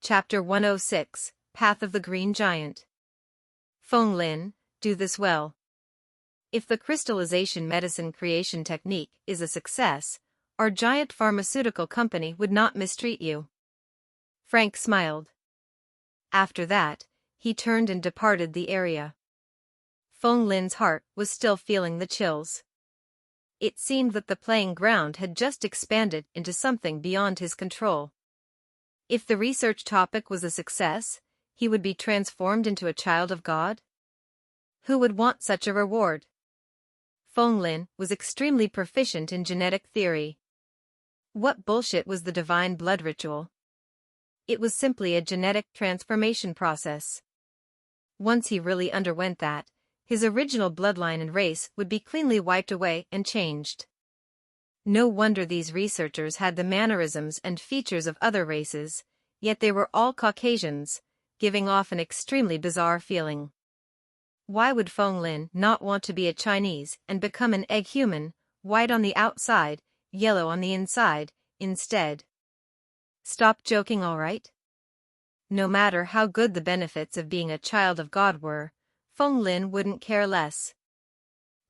Chapter 106, Path of the Green Giant. Feng Lin, do this well. If the crystallization medicine creation technique is a success, our giant pharmaceutical company would not mistreat you. Frank smiled. After that, he turned and departed the area. Feng Lin's heart was still feeling the chills. It seemed that the playing ground had just expanded into something beyond his control. If the research topic was a success, he would be transformed into a child of God? Who would want such a reward? Feng Lin was extremely proficient in genetic theory. What bullshit was the divine blood ritual? It was simply a genetic transformation process. Once he really underwent that, his original bloodline and race would be cleanly wiped away and changed. No wonder these researchers had the mannerisms and features of other races, yet they were all Caucasians, giving off an extremely bizarre feeling. Why would Feng Lin not want to be a Chinese and become an egg human, white on the outside, yellow on the inside, instead? Stop joking, all right? No matter how good the benefits of being a child of God were, Feng Lin wouldn't care less.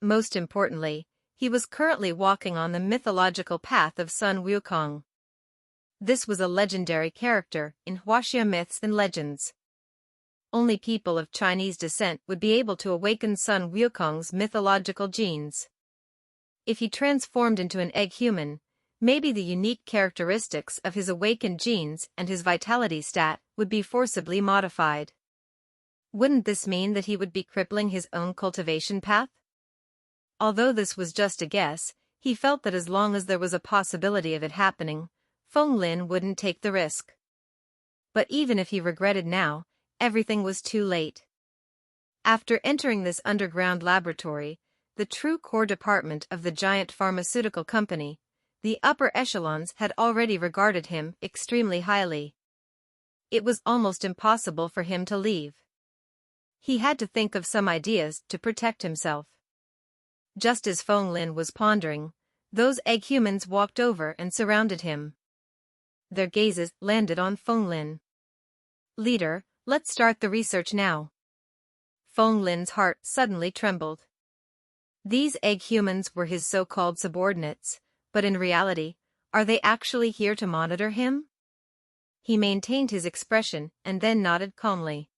Most importantly, he was currently walking on the mythological path of Sun Wukong. This was a legendary character in Huaxia myths and legends. Only people of Chinese descent would be able to awaken Sun Wukong's mythological genes. If he transformed into an egg human, maybe the unique characteristics of his awakened genes and his vitality stat would be forcibly modified. Wouldn't this mean that he would be crippling his own cultivation path? Although this was just a guess, he felt that as long as there was a possibility of it happening, Feng Lin wouldn't take the risk. But even if he regretted now, everything was too late. After entering this underground laboratory, the true core department of the giant pharmaceutical company, the upper echelons had already regarded him extremely highly. It was almost impossible for him to leave. He had to think of some ideas to protect himself. Just as Feng Lin was pondering, those egg humans walked over and surrounded him. Their gazes landed on Feng Lin. "Leader, let's start the research now." Feng Lin's heart suddenly trembled. These egg humans were his so-called subordinates, but in reality, are they actually here to monitor him? He maintained his expression and then nodded calmly.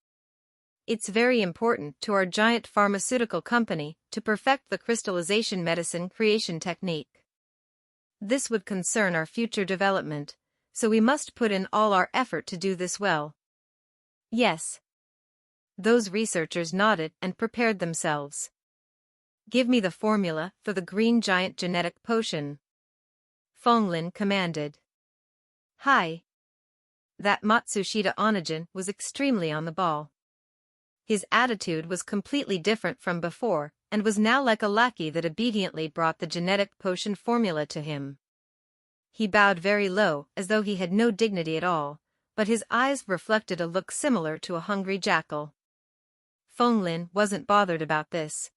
It's very important to our giant pharmaceutical company to perfect the crystallization medicine creation technique. This would concern our future development, so we must put in all our effort to do this well. Yes. Those researchers nodded and prepared themselves. Give me the formula for the green giant genetic potion. Feng Lin commanded. Hi. That Matsushita Onijin was extremely on the ball. His attitude was completely different from before, and was now like a lackey that obediently brought the genetic potion formula to him. He bowed very low as though he had no dignity at all, but his eyes reflected a look similar to a hungry jackal. Feng Lin wasn't bothered about this.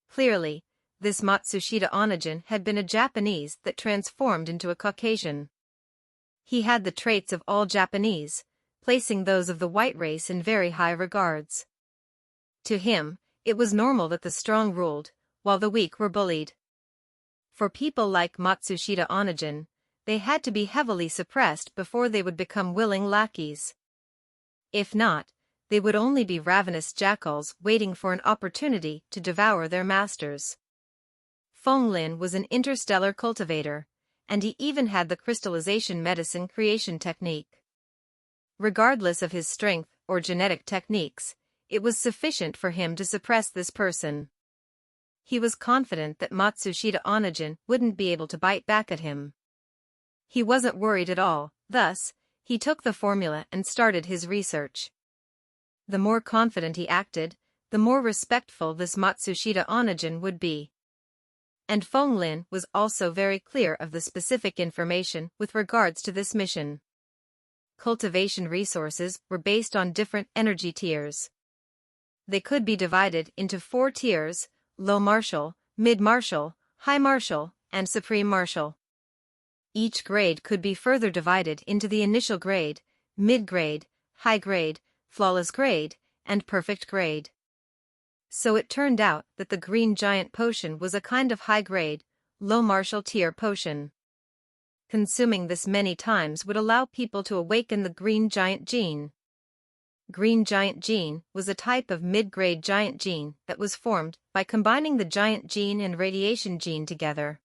Clearly, this Matsushita Onijin had been a Japanese that transformed into a Caucasian. He had the traits of all Japanese, placing those of the white race in very high regards. To him, it was normal that the strong ruled, while the weak were bullied. For people like Matsushita Onijin, they had to be heavily suppressed before they would become willing lackeys. If not, they would only be ravenous jackals waiting for an opportunity to devour their masters. Feng Lin was an interstellar cultivator, and he even had the crystallization medicine creation technique. Regardless of his strength or genetic techniques, it was sufficient for him to suppress this person. He was confident that Matsushita Onijin wouldn't be able to bite back at him. He wasn't worried at all, thus, he took the formula and started his research. The more confident he acted, the more respectful this Matsushita Onijin would be. And Feng Lin was also very clear of the specific information with regards to this mission. Cultivation resources were based on different energy tiers. They could be divided into 4 tiers: low martial, mid martial, high martial, and supreme martial. Each grade could be further divided into the initial grade, mid-grade, high-grade, flawless grade, and perfect grade. So it turned out that the Green Giant potion was a kind of high-grade, low martial tier potion. Consuming this many times would allow people to awaken the Green Giant gene. Green Giant gene was a type of mid-grade giant gene that was formed by combining the giant gene and radiation gene together.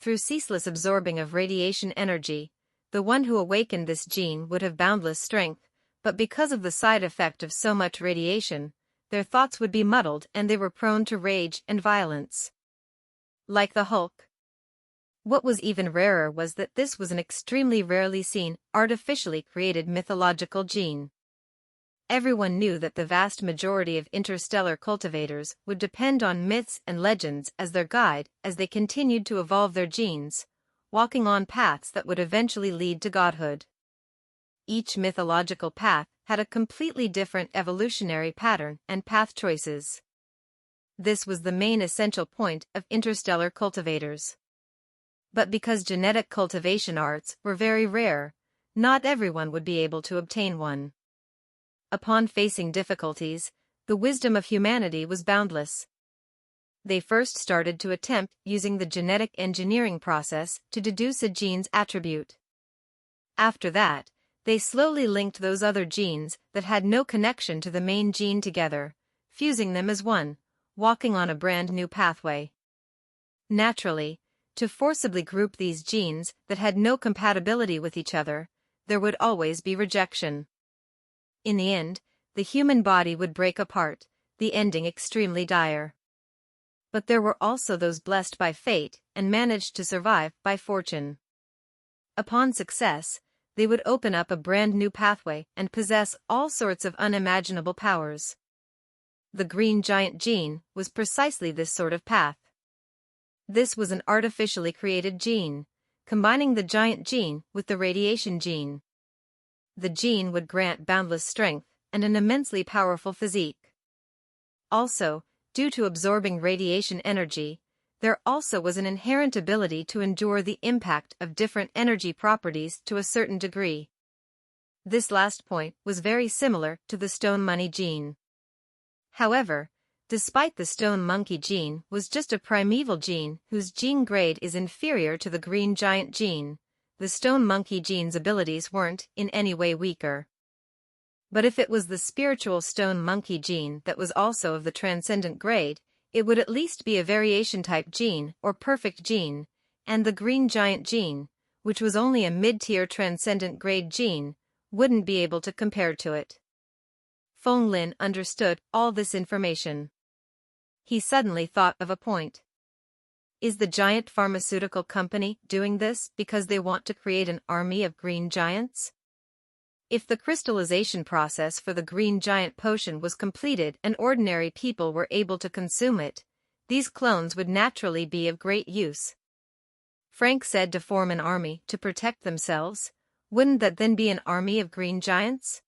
Through ceaseless absorbing of radiation energy, the one who awakened this gene would have boundless strength, but because of the side effect of so much radiation, their thoughts would be muddled and they were prone to rage and violence. Like the Hulk. What was even rarer was that this was an extremely rarely seen, artificially created mythological gene. Everyone knew that the vast majority of interstellar cultivators would depend on myths and legends as their guide as they continued to evolve their genes, walking on paths that would eventually lead to godhood. Each mythological path had a completely different evolutionary pattern and path choices. This was the main essential point of interstellar cultivators. But because genetic cultivation arts were very rare, not everyone would be able to obtain one. Upon facing difficulties, the wisdom of humanity was boundless. They first started to attempt using the genetic engineering process to deduce a gene's attribute. After that, they slowly linked those other genes that had no connection to the main gene together, fusing them as one, walking on a brand new pathway. Naturally, to forcibly group these genes that had no compatibility with each other, there would always be rejection. In the end, the human body would break apart, the ending extremely dire. But there were also those blessed by fate and managed to survive by fortune. Upon success, they would open up a brand new pathway and possess all sorts of unimaginable powers. The Green Giant gene was precisely this sort of path. This was an artificially created gene, combining the giant gene with the radiation gene. The gene would grant boundless strength and an immensely powerful physique. Also, due to absorbing radiation energy, there also was an inherent ability to endure the impact of different energy properties to a certain degree. This last point was very similar to the stone money gene. However, despite the stone monkey gene was just a primeval gene whose gene grade is inferior to the Green Giant gene, the stone monkey gene's abilities weren't in any way weaker. But if it was the spiritual stone monkey gene that was also of the transcendent grade, it would at least be a variation type gene or perfect gene, and the Green Giant gene, which was only a mid-tier transcendent grade gene, wouldn't be able to compare to it. Feng Lin understood all this information. He suddenly thought of a point. Is the giant pharmaceutical company doing this because they want to create an army of green giants? If the crystallization process for the Green Giant potion was completed and ordinary people were able to consume it, these clones would naturally be of great use. Frank said to form an army to protect themselves. Wouldn't that then be an army of green giants?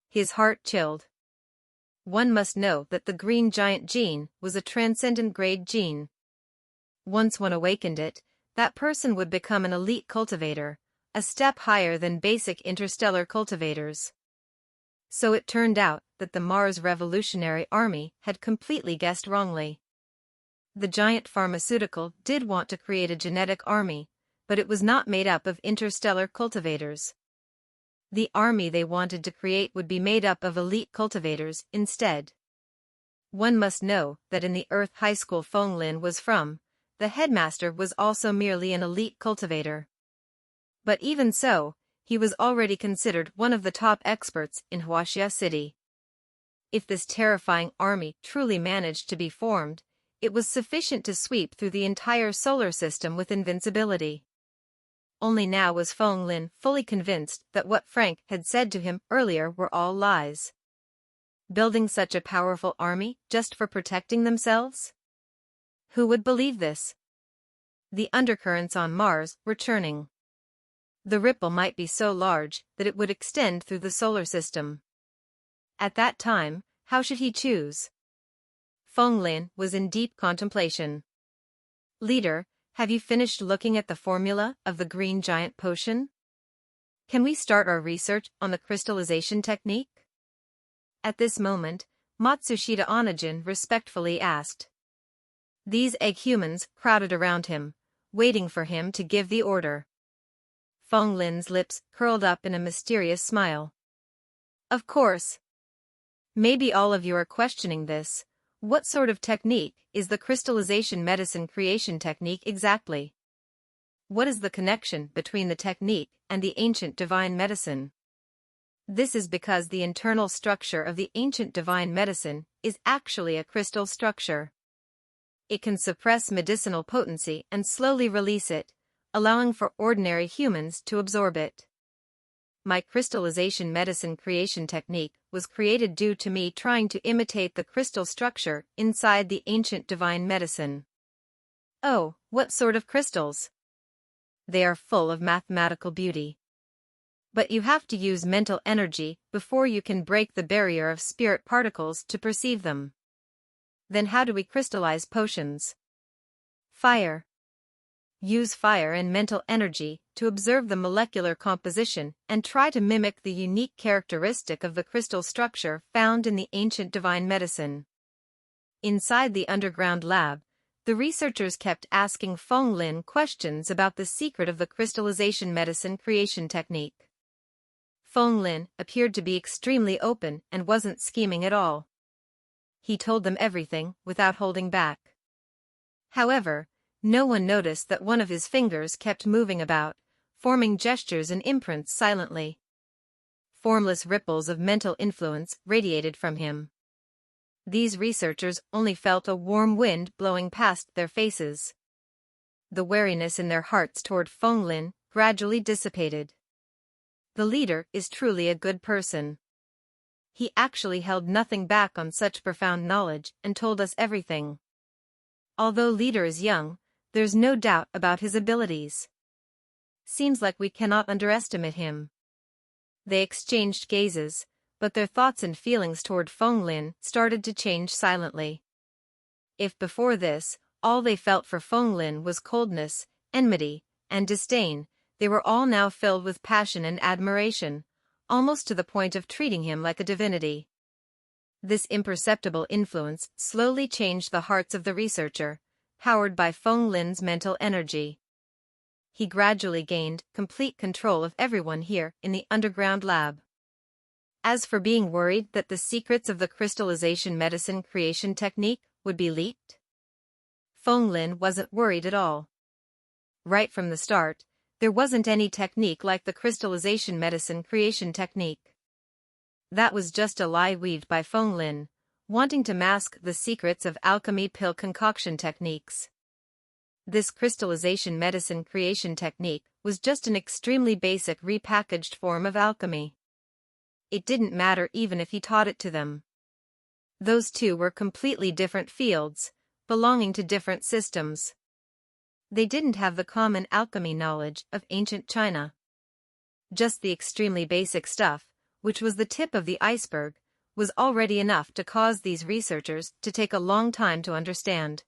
His heart chilled. One must know that the Green Giant gene was a transcendent grade gene. Once one awakened it, that person would become an elite cultivator, a step higher than basic interstellar cultivators. So it turned out that the Mars Revolutionary Army had completely guessed wrongly. The giant pharmaceutical did want to create a genetic army, but it was not made up of interstellar cultivators. The army they wanted to create would be made up of elite cultivators instead. One must know that in the Earth High School Feng Lin was from, the headmaster was also merely an elite cultivator. But even so, he was already considered one of the top experts in Huaxia City. If this terrifying army truly managed to be formed, it was sufficient to sweep through the entire solar system with invincibility. Only now was Feng Lin fully convinced that what Frank had said to him earlier were all lies. Building such a powerful army just for protecting themselves? Who would believe this? The undercurrents on Mars were churning. The ripple might be so large that it would extend through the solar system. At that time, how should he choose? Feng Lin was in deep contemplation. Leader, have you finished looking at the formula of the Green Giant potion? Can we start our research on the crystallization technique? At this moment, Matsushita Onijin respectfully asked. These egg humans crowded around him, waiting for him to give the order. Feng Lin's lips curled up in a mysterious smile. Of course. Maybe all of you are questioning this. What sort of technique is the crystallization medicine creation technique exactly? What is the connection between the technique and the ancient divine medicine? This is because the internal structure of the ancient divine medicine is actually a crystal structure. It can suppress medicinal potency and slowly release it, allowing for ordinary humans to absorb it. My crystallization medicine creation technique was created due to me trying to imitate the crystal structure inside the ancient divine medicine. Oh, what sort of crystals? They are full of mathematical beauty. But you have to use mental energy before you can break the barrier of spirit particles to perceive them. Then how do we crystallize potions? Fire. Use fire and mental energy to observe the molecular composition and try to mimic the unique characteristic of the crystal structure found in the ancient divine medicine. Inside the underground lab, the researchers kept asking Feng Lin questions about the secret of the crystallization medicine creation technique. Feng Lin appeared to be extremely open and wasn't scheming at all. He told them everything without holding back. However, no one noticed that one of his fingers kept moving about, forming gestures and imprints silently. Formless ripples of mental influence radiated from him. These researchers only felt a warm wind blowing past their faces. The wariness in their hearts toward Feng Lin gradually dissipated. The leader is truly a good person. He actually held nothing back on such profound knowledge and told us everything. Although leader is young, there's no doubt about his abilities. Seems like we cannot underestimate him. They exchanged gazes, but their thoughts and feelings toward Feng Lin started to change silently. If before this, all they felt for Feng Lin was coldness, enmity, and disdain, they were all now filled with passion and admiration, almost to the point of treating him like a divinity. This imperceptible influence slowly changed the hearts of the researcher, powered by Feng Lin's mental energy. He gradually gained complete control of everyone here in the underground lab. As for being worried that the secrets of the crystallization medicine creation technique would be leaked, Feng Lin wasn't worried at all. Right from the start, there wasn't any technique like the crystallization medicine creation technique. That was just a lie weaved by Feng Lin, wanting to mask the secrets of alchemy pill concoction techniques. This crystallization medicine creation technique was just an extremely basic repackaged form of alchemy. It didn't matter even if he taught it to them. Those two were completely different fields, belonging to different systems. They didn't have the common alchemy knowledge of ancient China. Just the extremely basic stuff, which was the tip of the iceberg, was already enough to cause these researchers to take a long time to understand.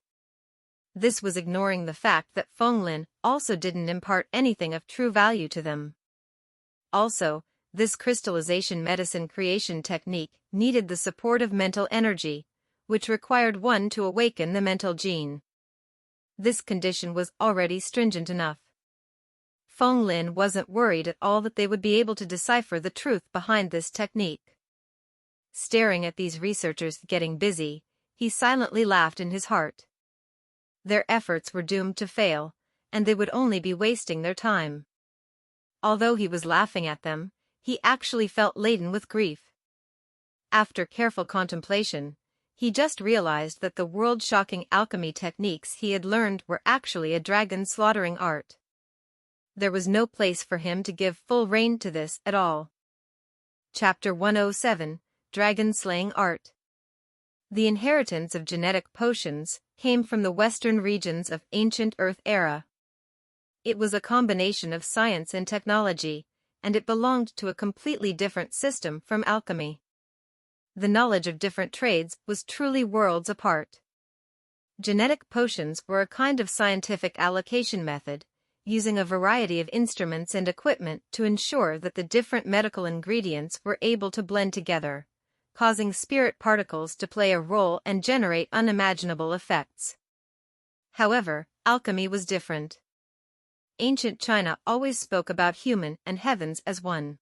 This was ignoring the fact that Feng Lin also didn't impart anything of true value to them. Also, this crystallization medicine creation technique needed the support of mental energy, which required one to awaken the mental gene. This condition was already stringent enough. Feng Lin wasn't worried at all that they would be able to decipher the truth behind this technique. Staring at these researchers getting busy, he silently laughed in his heart. Their efforts were doomed to fail, and they would only be wasting their time. Although he was laughing at them, he actually felt laden with grief. After careful contemplation, he just realized that the world-shocking alchemy techniques he had learned were actually a dragon-slaughtering art. There was no place for him to give full rein to this at all. Chapter 107, Dragon-Slaying Art. The inheritance of genetic potions came from the western regions of ancient Earth era. It was a combination of science and technology, and it belonged to a completely different system from alchemy. The knowledge of different trades was truly worlds apart. Genetic potions were a kind of scientific allocation method, using a variety of instruments and equipment to ensure that the different medical ingredients were able to blend together, causing spirit particles to play a role and generate unimaginable effects. However, alchemy was different. Ancient China always spoke about human and heavens as one.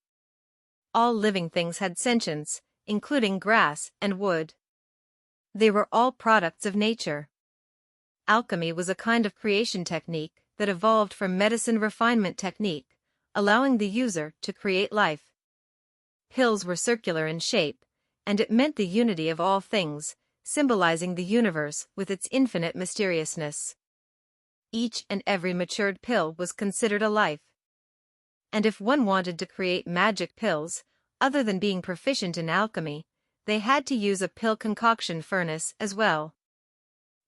All living things had sentience, including grass and wood. They were all products of nature. Alchemy was a kind of creation technique that evolved from medicine refinement technique, allowing the user to create life. Pills were circular in shape, and it meant the unity of all things, symbolizing the universe with its infinite mysteriousness. Each and every matured pill was considered a life. And if one wanted to create magic pills, other than being proficient in alchemy, they had to use a pill concoction furnace as well.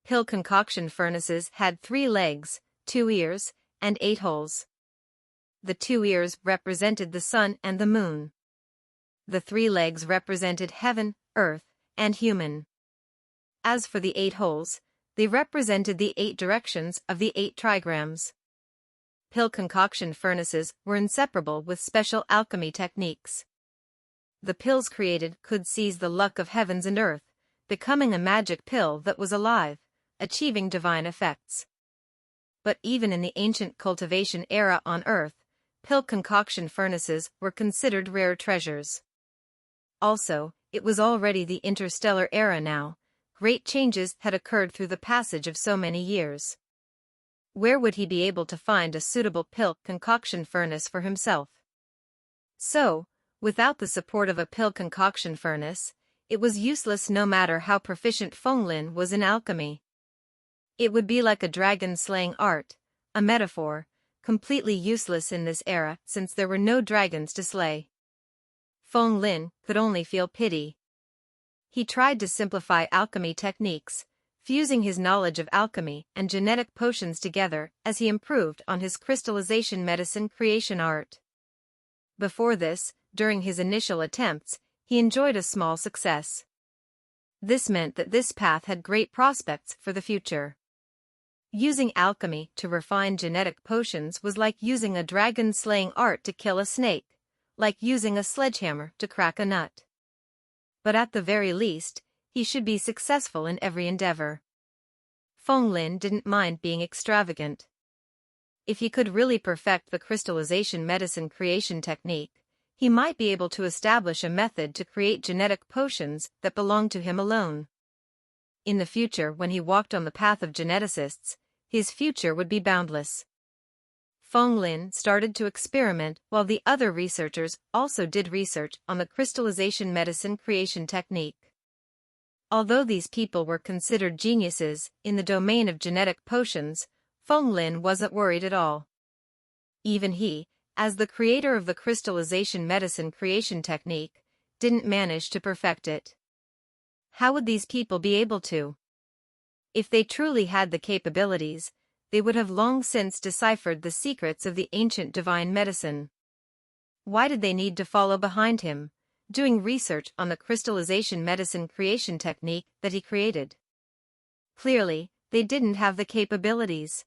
Pill concoction furnaces had 3 legs, 2 ears, and 8 holes. The 2 ears represented the sun and the moon. The 3 legs represented heaven, earth, and human. As for the 8 holes, they represented the 8 directions of the 8 trigrams. Pill concoction furnaces were inseparable with special alchemy techniques. The pills created could seize the luck of heavens and earth, becoming a magic pill that was alive, achieving divine effects. But even in the ancient cultivation era on Earth, pill concoction furnaces were considered rare treasures. Also, it was already the interstellar era now. Great changes had occurred through the passage of so many years. Where would he be able to find a suitable pill concoction furnace for himself? So, without the support of a pill concoction furnace, it was useless no matter how proficient Fenglin was in alchemy. It would be like a dragon-slaying art, a metaphor, completely useless in this era since there were no dragons to slay. Fenglin could only feel pity. He tried to simplify alchemy techniques, fusing his knowledge of alchemy and genetic potions together as he improved on his crystallization medicine creation art. Before this, during his initial attempts, he enjoyed a small success. This meant that this path had great prospects for the future. Using alchemy to refine genetic potions was like using a dragon-slaying art to kill a snake, like using a sledgehammer to crack a nut. But at the very least, he should be successful in every endeavor. Fenglin didn't mind being extravagant. If he could really perfect the crystallization medicine creation technique, he might be able to establish a method to create genetic potions that belonged to him alone. In the future, when he walked on the path of geneticists, his future would be boundless. Fenglin started to experiment while the other researchers also did research on the crystallization medicine creation technique. Although these people were considered geniuses in the domain of genetic potions, Fenglin wasn't worried at all. Even he, as the creator of the crystallization medicine creation technique, didn't manage to perfect it. How would these people be able to? If they truly had the capabilities, they would have long since deciphered the secrets of the ancient divine medicine. Why did they need to follow behind him, doing research on the crystallization medicine creation technique that he created? Clearly, they didn't have the capabilities.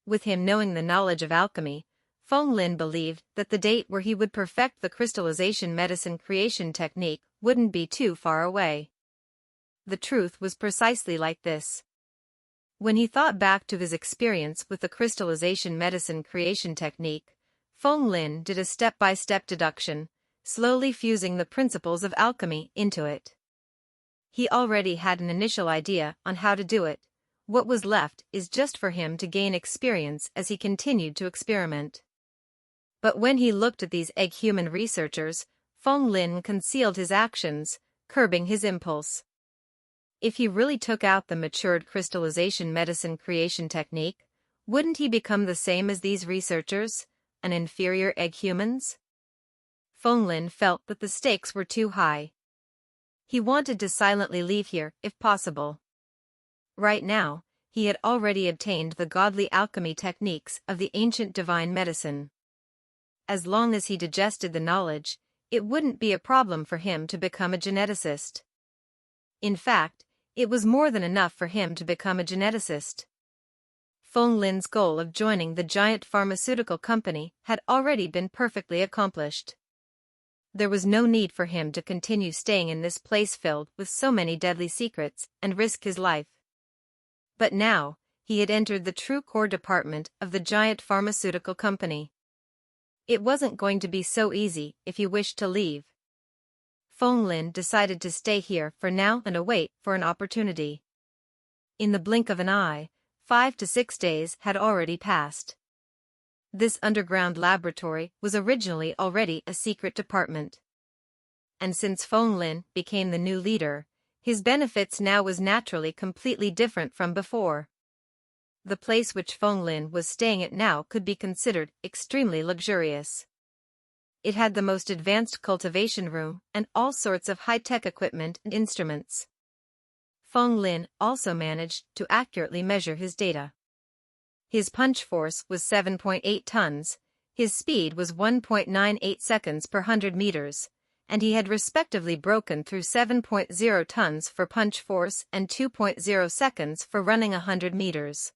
With him knowing the knowledge of alchemy, Fenglin believed that the date where he would perfect the crystallization medicine creation technique wouldn't be too far away. The truth was precisely like this. When he thought back to his experience with the crystallization medicine creation technique, Fenglin did a step-by-step deduction, slowly fusing the principles of alchemy into it. He already had an initial idea on how to do it. What was left is just for him to gain experience as he continued to experiment. But when he looked at these egg-human researchers, Fenglin concealed his actions, curbing his impulse. If he really took out the matured crystallization medicine creation technique, wouldn't he become the same as these researchers, an inferior egg-humans? Fenglin felt that the stakes were too high. He wanted to silently leave here if possible. Right now, he had already obtained the godly alchemy techniques of the ancient divine medicine. As long as he digested the knowledge, it wouldn't be a problem for him to become a geneticist. In fact, it was more than enough for him to become a geneticist. Feng Lin's goal of joining the giant pharmaceutical company had already been perfectly accomplished. There was no need for him to continue staying in this place filled with so many deadly secrets and risk his life. But now, he had entered the true core department of the giant pharmaceutical company. It wasn't going to be so easy if he wished to leave. Feng Lin decided to stay here for now and await for an opportunity. In the blink of an eye, 5 to 6 days had already passed. This underground laboratory was originally already a secret department. And since Feng Lin became the new leader, his benefits now was naturally completely different from before. The place which Feng Lin was staying at now could be considered extremely luxurious. It had the most advanced cultivation room and all sorts of high-tech equipment and instruments. Feng Lin also managed to accurately measure his data. His punch force was 7.8 tons, his speed was 1.98 seconds per 100 meters, and he had respectively broken through 7.0 tons for punch force and 2.0 seconds for running 100 meters.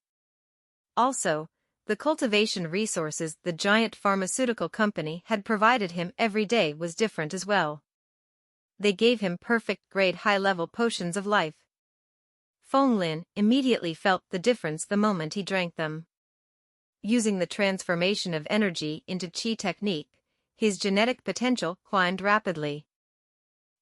Also, the cultivation resources the giant pharmaceutical company had provided him every day was different as well. They gave him perfect-grade high-level potions of life. Feng Lin immediately felt the difference the moment he drank them. Using the transformation of energy into qi technique, his genetic potential climbed rapidly.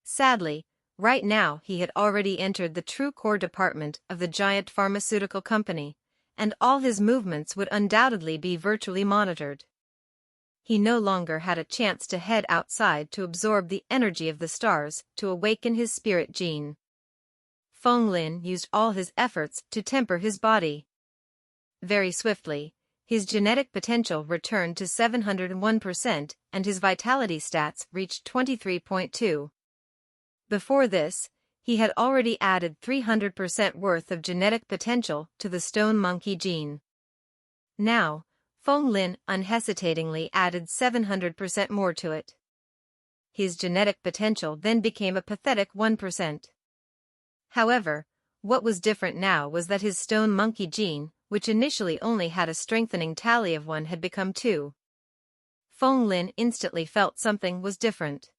Sadly, right now he had already entered the true core department of the giant pharmaceutical company, and all his movements would undoubtedly be virtually monitored. He no longer had a chance to head outside to absorb the energy of the stars to awaken his spirit gene. Feng Lin used all his efforts to temper his body. Very swiftly, his genetic potential returned to 701% and his vitality stats reached 23.2. Before this, he had already added 300% worth of genetic potential to the stone monkey gene. Now, Feng Lin unhesitatingly added 700% more to it. His genetic potential then became a pathetic 1%. However, what was different now was that his stone monkey gene, which initially only had a strengthening tally of 1, had become 2. Feng Lin instantly felt something was different.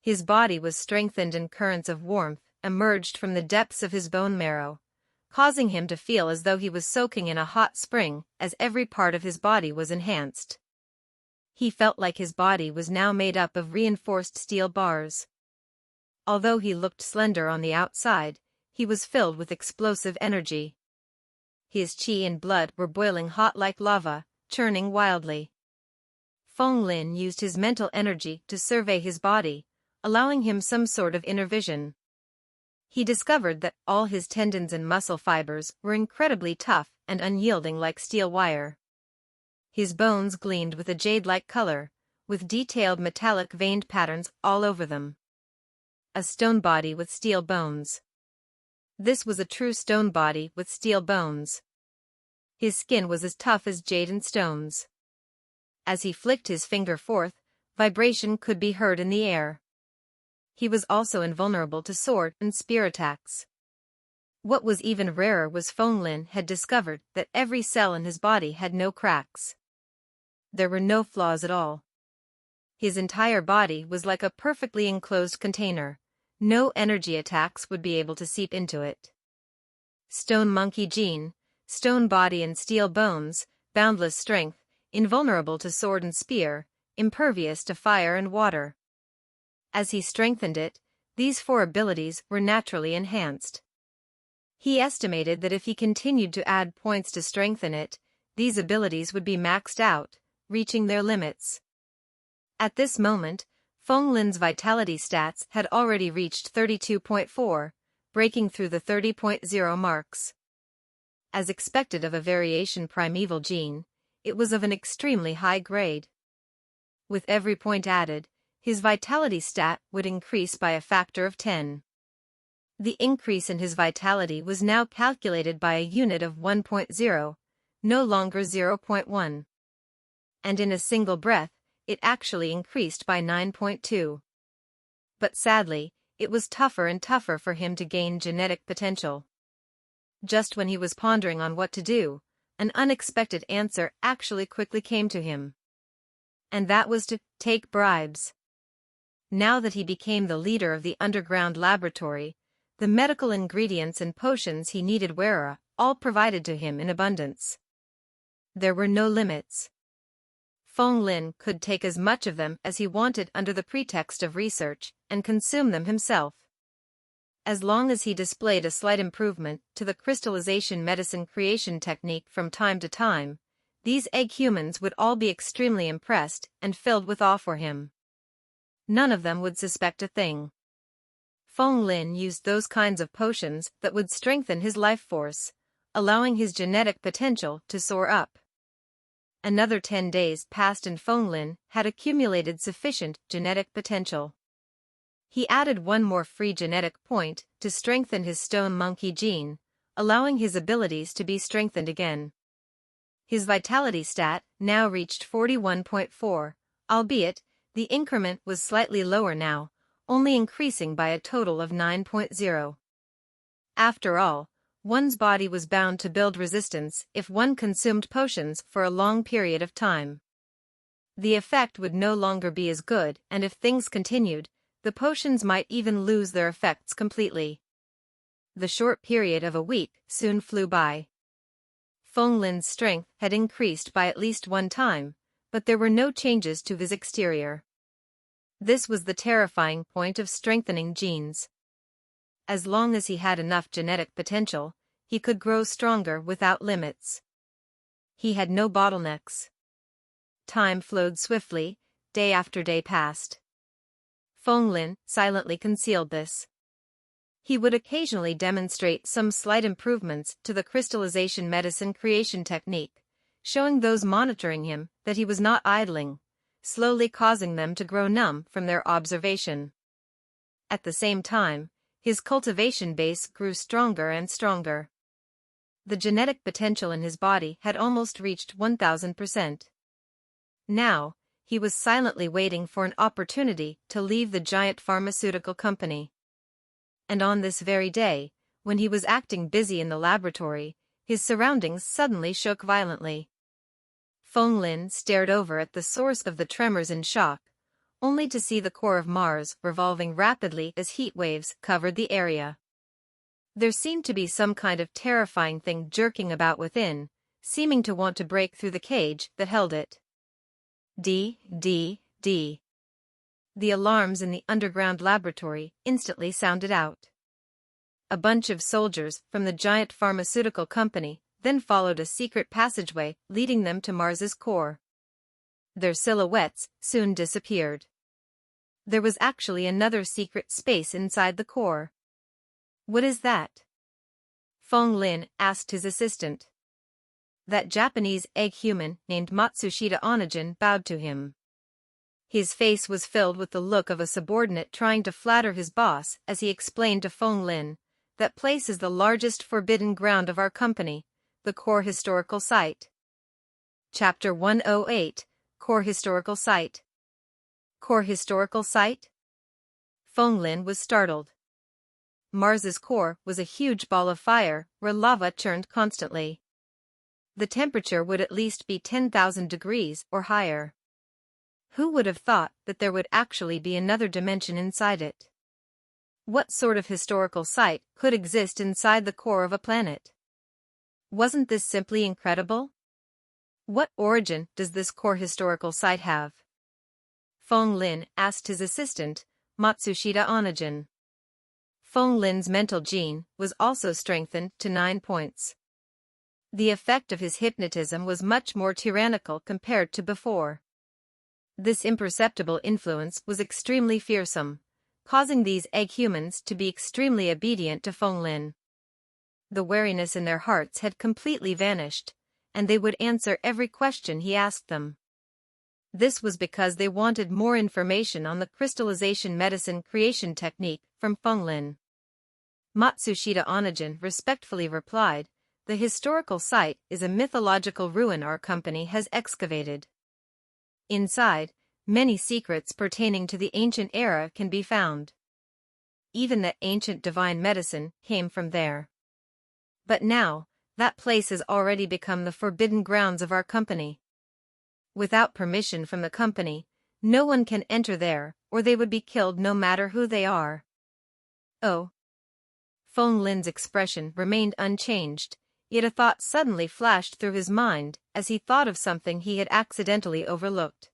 His body was strengthened and currents of warmth emerged from the depths of his bone marrow, causing him to feel as though he was soaking in a hot spring as every part of his body was enhanced. He felt like his body was now made up of reinforced steel bars. Although he looked slender on the outside, he was filled with explosive energy. His qi and blood were boiling hot like lava, churning wildly. Feng Lin used his mental energy to survey his body, allowing him some sort of inner vision. He discovered that all his tendons and muscle fibers were incredibly tough and unyielding like steel wire. His bones gleamed with a jade-like color, with detailed metallic veined patterns all over them. A stone body with steel bones. This was a true stone body with steel bones. His skin was as tough as jade and stones. As he flicked his finger forth, vibration could be heard in the air. He was also invulnerable to sword and spear attacks. What was even rarer was Feng Lin had discovered that every cell in his body had no cracks. There were no flaws at all. His entire body was like a perfectly enclosed container. No energy attacks would be able to seep into it. Stone monkey gene, stone body and steel bones, boundless strength, invulnerable to sword and spear, impervious to fire and water. As he strengthened it, these 4 abilities were naturally enhanced. He estimated that if he continued to add points to strengthen it, these abilities would be maxed out, reaching their limits. At this moment, Feng Lin's vitality stats had already reached 32.4, breaking through the 30.0 marks. As expected of a variation primeval gene, it was of an extremely high grade. With every point added, his vitality stat would increase by a factor of 10. The increase in his vitality was now calculated by a unit of 1.0, no longer 0.1. And in a single breath, it actually increased by 9.2. But sadly, it was tougher and tougher for him to gain genetic potential. Just when he was pondering on what to do, an unexpected answer actually quickly came to him. And that was to take bribes. Now that he became the leader of the underground laboratory, the medical ingredients and potions he needed were all provided to him in abundance. There were no limits. Feng Lin could take as much of them as he wanted under the pretext of research and consume them himself. As long as he displayed a slight improvement to the crystallization medicine creation technique from time to time, these egg humans would all be extremely impressed and filled with awe for him. None of them would suspect a thing. Feng Lin used those kinds of potions that would strengthen his life force, allowing his genetic potential to soar up. Another 10 days passed and Feng Lin had accumulated sufficient genetic potential. He added one more free genetic point to strengthen his stone monkey gene, allowing his abilities to be strengthened again. His vitality stat now reached 41.4, albeit the increment was slightly lower now, only increasing by a total of 9.0. After all, one's body was bound to build resistance if one consumed potions for a long period of time. The effect would no longer be as good, and if things continued, the potions might even lose their effects completely. The short period of a week soon flew by. Feng Lin's strength had increased by at least one time, but there were no changes to his exterior. This was the terrifying point of strengthening genes. As long as he had enough genetic potential, he could grow stronger without limits. He had no bottlenecks. Time flowed swiftly, day after day passed. Feng Lin silently concealed this. He would occasionally demonstrate some slight improvements to the crystallization medicine creation technique, showing those monitoring him that he was not idling, slowly causing them to grow numb from their observation. At the same time, his cultivation base grew stronger and stronger. The genetic potential in his body had almost reached 1000%. Now, he was silently waiting for an opportunity to leave the giant pharmaceutical company. And on this very day, when he was acting busy in the laboratory, his surroundings suddenly shook violently. Feng Lin stared over at the source of the tremors in shock, only to see the core of Mars revolving rapidly as heat waves covered the area. There seemed to be some kind of terrifying thing jerking about within, seeming to want to break through the cage that held it. D. The alarms in the underground laboratory instantly sounded out. A bunch of soldiers from the giant pharmaceutical company then followed a secret passageway leading them to Mars's core. Their silhouettes soon disappeared. There was actually another secret space inside the core. What is that? Feng Lin asked his assistant. That Japanese egg human named Matsushita Onijin bowed to him. His face was filled with the look of a subordinate trying to flatter his boss as he explained to Feng Lin, that place is the largest forbidden ground of our company, the Core Historical Site. Chapter 108, Core Historical Site. Core Historical Site? Feng Lin was startled. Mars's core was a huge ball of fire where lava churned constantly. The temperature would at least be 10,000 degrees or higher. Who would have thought that there would actually be another dimension inside it? What sort of historical site could exist inside the core of a planet? Wasn't this simply incredible? What origin does this core historical site have? Feng Lin asked his assistant, Matsushita Onijin. Feng Lin's mental gene was also strengthened to 9 points. The effect of his hypnotism was much more tyrannical compared to before. This imperceptible influence was extremely fearsome, causing these egg humans to be extremely obedient to Feng Lin. The wariness in their hearts had completely vanished, and they would answer every question he asked them. This was because they wanted more information on the crystallization medicine creation technique from Feng Lin. Matsushita Onijin respectfully replied, "The historical site is a mythological ruin our company has excavated. Inside, many secrets pertaining to the ancient era can be found. Even the ancient divine medicine came from there. But now, That place has already become the forbidden grounds of our company. Without permission from the company, no one can enter there, or they would be killed no matter who they are. Oh. Feng Lin's expression remained unchanged, yet a thought suddenly flashed through his mind as he thought of something he had accidentally overlooked.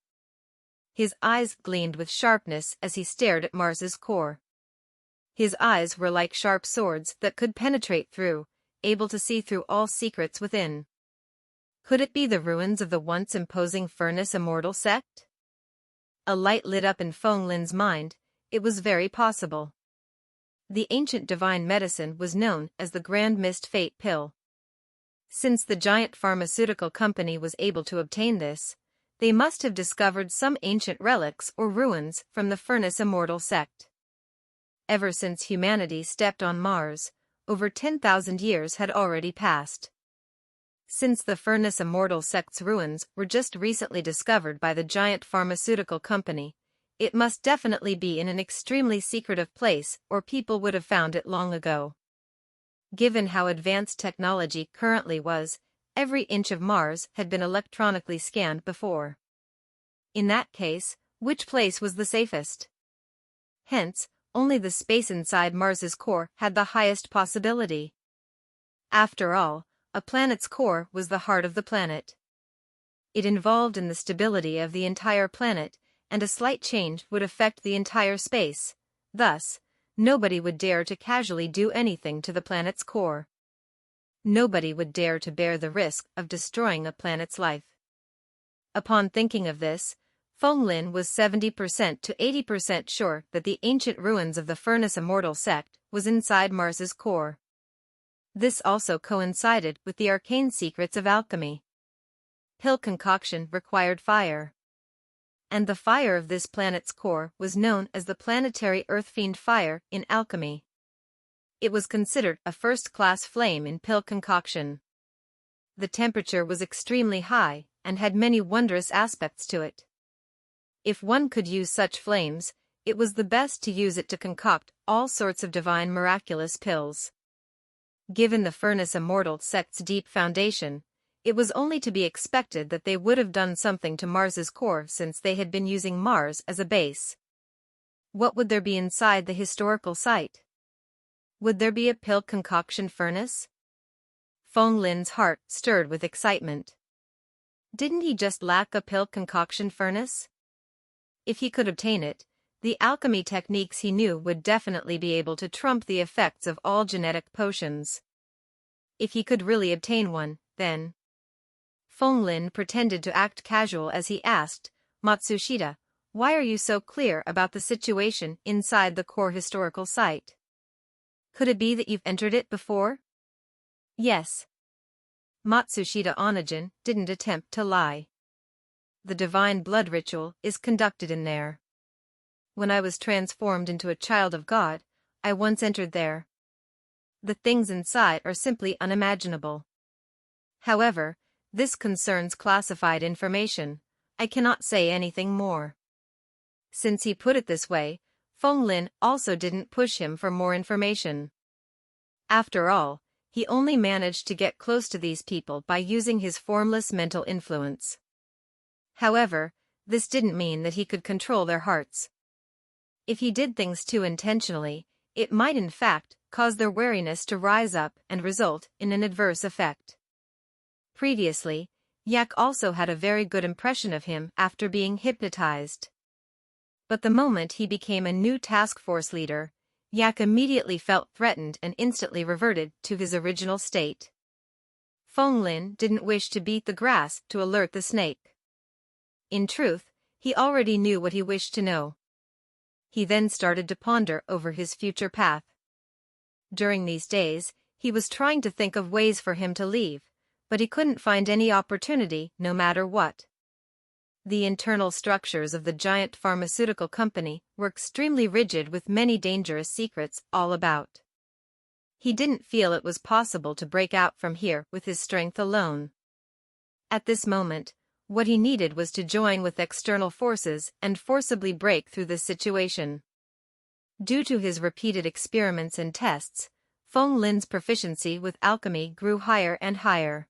His eyes gleamed with sharpness as he stared at Mars's core. His eyes were like sharp swords that could penetrate through, able to see through all secrets within. Could it be the ruins of the once imposing Furnace Immortal sect? A light lit up in Feng Lin's mind. It was very possible. The ancient divine medicine was known as the Grand Mist Fate Pill. Since the giant pharmaceutical company was able to obtain this, they must have discovered some ancient relics or ruins from the Furnace Immortal sect. Ever since humanity stepped on Mars, over 10,000 years had already passed. Since the Furnace Immortal sect's ruins were just recently discovered by the giant pharmaceutical company, it must definitely be in an extremely secretive place or people would have found it long ago. Given how advanced technology currently was, every inch of Mars had been electronically scanned before. In that case, which place was the safest? Hence, only the space inside Mars's core had the highest possibility. After all, a planet's core was the heart of the planet. It involved in the stability of the entire planet, and a slight change would affect the entire space. Thus, nobody would dare to casually do anything to the planet's core. Nobody would dare to bear the risk of destroying a planet's life. Upon thinking of this, Feng Lin was 70% to 80% sure that the ancient ruins of the Furnace Immortal sect was inside Mars's core. This also coincided with the arcane secrets of alchemy. Pill concoction required fire. And the fire of this planet's core was known as the planetary earth-fiend fire in alchemy. It was considered a first-class flame in pill concoction. The temperature was extremely high and had many wondrous aspects to it. If one could use such flames, it was the best to use it to concoct all sorts of divine miraculous pills. Given the Furnace Immortal sect's deep foundation, it was only to be expected that they would have done something to Mars's core since they had been using Mars as a base. What would there be inside the historical site? Would there be a pill concoction furnace? Feng Lin's heart stirred with excitement. Didn't he just lack a pill concoction furnace? If he could obtain it, the alchemy techniques he knew would definitely be able to trump the effects of all genetic potions. If he could really obtain one, then... Feng Lin pretended to act casual as he asked, Matsushita, why are you so clear about the situation inside the core historical site? Could it be that you've entered it before? Yes. Matsushita Onijin didn't attempt to lie. The divine blood ritual is conducted in there. When I was transformed into a child of God, I once entered there. The things inside are simply unimaginable. However, this concerns classified information. I cannot say anything more. Since he put it this way, Feng Lin also didn't push him for more information. After all, he only managed to get close to these people by using his formless mental influence. However, this didn't mean that he could control their hearts. If he did things too intentionally, it might in fact cause their wariness to rise up and result in an adverse effect. Previously, Yak also had a very good impression of him after being hypnotized. But the moment he became a new task force leader, Yak immediately felt threatened and instantly reverted to his original state. Feng Lin didn't wish to beat the grass to alert the snake. In truth, he already knew what he wished to know. He then started to ponder over his future path. During these days, he was trying to think of ways for him to leave, but he couldn't find any opportunity no matter what. The internal structures of the giant pharmaceutical company were extremely rigid with many dangerous secrets all about. He didn't feel it was possible to break out from here with his strength alone. At this moment, what he needed was to join with external forces and forcibly break through this situation. Due to his repeated experiments and tests, Feng Lin's proficiency with alchemy grew higher and higher.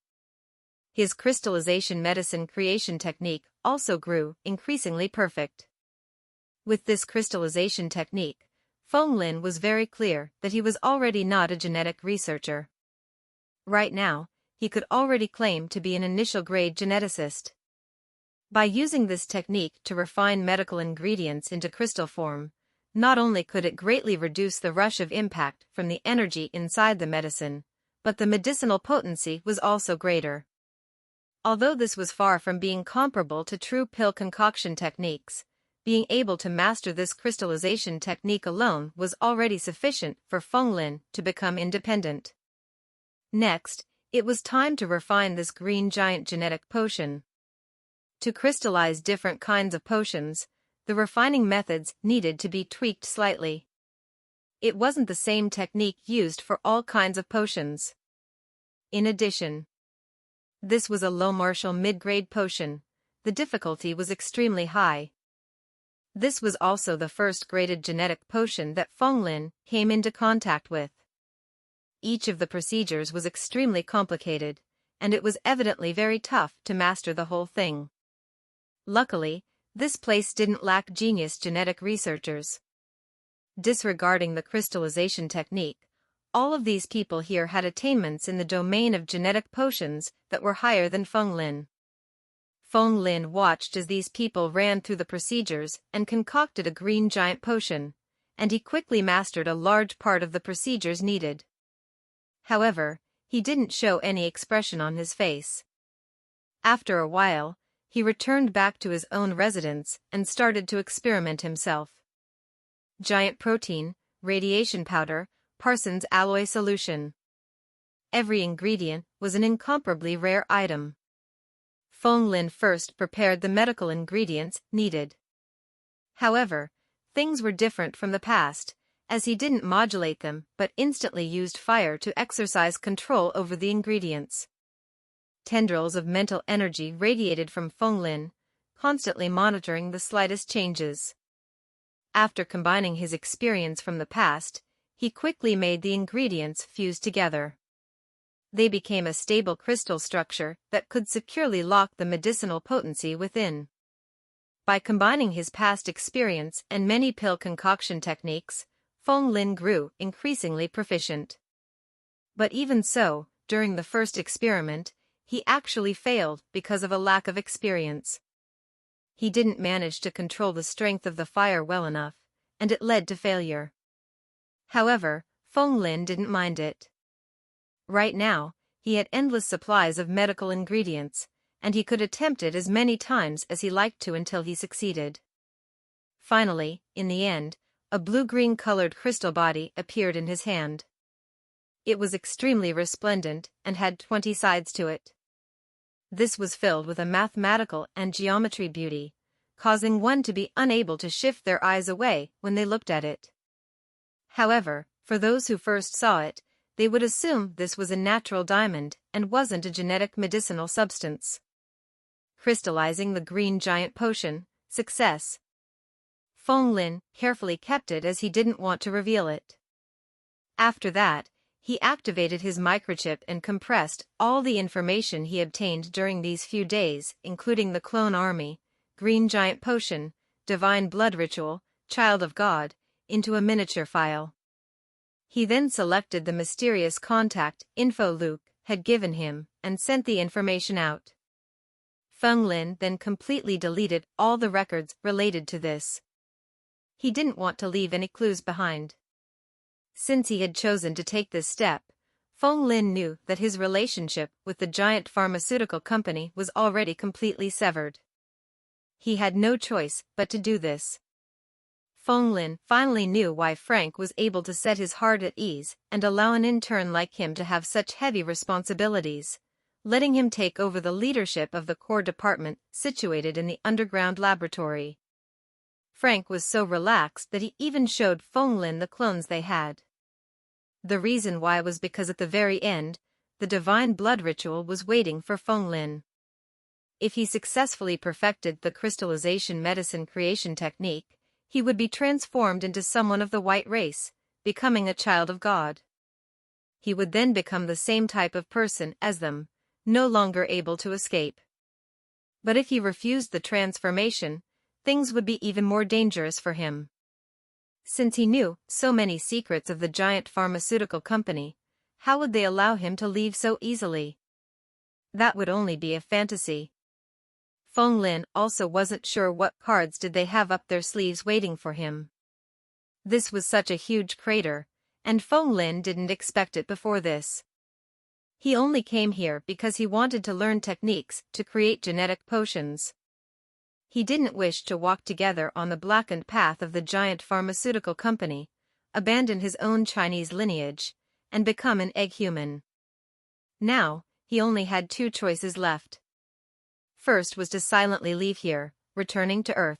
His crystallization medicine creation technique also grew increasingly perfect. With this crystallization technique, Feng Lin was very clear that he was already not a genetic researcher. Right now, he could already claim to be an initial-grade geneticist. By using this technique to refine medical ingredients into crystal form, not only could it greatly reduce the rush of impact from the energy inside the medicine, but the medicinal potency was also greater. Although this was far from being comparable to true pill concoction techniques, being able to master this crystallization technique alone was already sufficient for Feng Lin to become independent. Next, it was time to refine this green giant genetic potion. To crystallize different kinds of potions, the refining methods needed to be tweaked slightly. It wasn't the same technique used for all kinds of potions. In addition, this was a low-martial mid-grade potion. The difficulty was extremely high. This was also the first graded genetic potion that Feng Lin came into contact with. Each of the procedures was extremely complicated, and it was evidently very tough to master the whole thing. Luckily, this place didn't lack genius genetic researchers. Disregarding the crystallization technique, all of these people here had attainments in the domain of genetic potions that were higher than Feng Lin. Feng Lin watched as these people ran through the procedures and concocted a green giant potion, and he quickly mastered a large part of the procedures needed. However, he didn't show any expression on his face. After a while, he returned back to his own residence and started to experiment himself. Giant protein, radiation powder, Parsons alloy solution. Every ingredient was an incomparably rare item. Feng Lin first prepared the medical ingredients needed. However, things were different from the past, as he didn't modulate them but instantly used fire to exercise control over the ingredients. Tendrils of mental energy radiated from Feng Lin, constantly monitoring the slightest changes. After combining his experience from the past, he quickly made the ingredients fuse together. They became a stable crystal structure that could securely lock the medicinal potency within. By combining his past experience and many pill concoction techniques, Feng Lin grew increasingly proficient. But even so, during the first experiment, he actually failed because of a lack of experience. He didn't manage to control the strength of the fire well enough, and it led to failure. However, Feng Lin didn't mind it. Right now, he had endless supplies of medical ingredients, and he could attempt it as many times as he liked to until he succeeded. Finally, in the end, a blue-green colored crystal body appeared in his hand. It was extremely resplendent and had 20 sides to it. This was filled with a mathematical and geometry beauty, causing one to be unable to shift their eyes away when they looked at it. However, for those who first saw it, they would assume this was a natural diamond and wasn't a genetic medicinal substance. Crystallizing the green giant potion, success. Feng Lin carefully kept it as he didn't want to reveal it. After that, he activated his microchip and compressed all the information he obtained during these few days, including the clone army, green giant potion, divine blood ritual, child of God, into a miniature file. He then selected the mysterious contact info Luke had given him and sent the information out. Feng Lin then completely deleted all the records related to this. He didn't want to leave any clues behind. Since he had chosen to take this step, Feng Lin knew that his relationship with the giant pharmaceutical company was already completely severed. He had no choice but to do this. Feng Lin finally knew why Frank was able to set his heart at ease and allow an intern like him to have such heavy responsibilities, letting him take over the leadership of the core department situated in the underground laboratory. Frank was so relaxed that he even showed Feng Lin the clones they had. The reason why was because at the very end, the divine blood ritual was waiting for Feng Lin. If he successfully perfected the crystallization medicine creation technique, he would be transformed into someone of the white race, becoming a child of God. he would then become the same type of person as them, no longer able to escape. But if he refused the transformation, things would be even more dangerous for him. Since he knew so many secrets of the giant pharmaceutical company, how would they allow him to leave so easily? That would only be a fantasy. Feng Lin also wasn't sure what cards did they have up their sleeves waiting for him. This was such a huge crater, and Feng Lin didn't expect it before this. He only came here because he wanted to learn techniques to create genetic potions. He didn't wish to walk together on the blackened path of the giant pharmaceutical company, abandon his own Chinese lineage, and become an egg human. Now, he only had two choices left. First was to silently leave here, returning to Earth.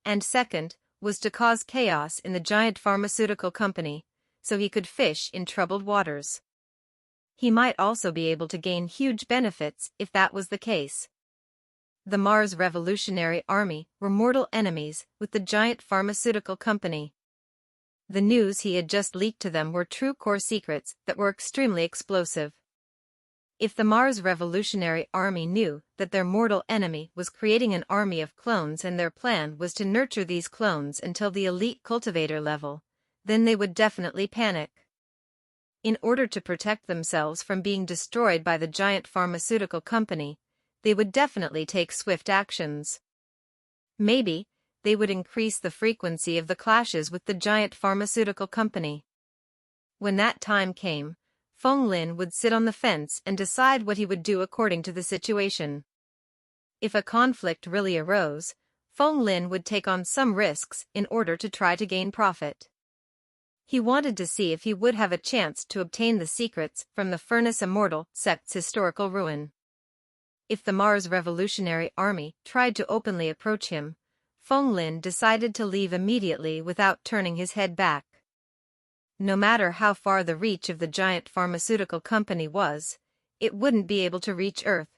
And second was to cause chaos in the giant pharmaceutical company, so he could fish in troubled waters. He might also be able to gain huge benefits if that was the case. The Mars Revolutionary Army were mortal enemies with the giant pharmaceutical company. The news he had just leaked to them were true core secrets that were extremely explosive. If the Mars Revolutionary Army knew that their mortal enemy was creating an army of clones and their plan was to nurture these clones until the elite cultivator level, then they would definitely panic. In order to protect themselves from being destroyed by the giant pharmaceutical company, they would definitely take swift actions. Maybe, they would increase the frequency of the clashes with the giant pharmaceutical company. When that time came, Feng Lin would sit on the fence and decide what he would do according to the situation. If a conflict really arose, Feng Lin would take on some risks in order to try to gain profit. He wanted to see if he would have a chance to obtain the secrets from the Furnace Immortal sect's historical ruin. If the Mars Revolutionary Army tried to openly approach him, Feng Lin decided to leave immediately without turning his head back. No matter how far the reach of the giant pharmaceutical company was, it wouldn't be able to reach Earth.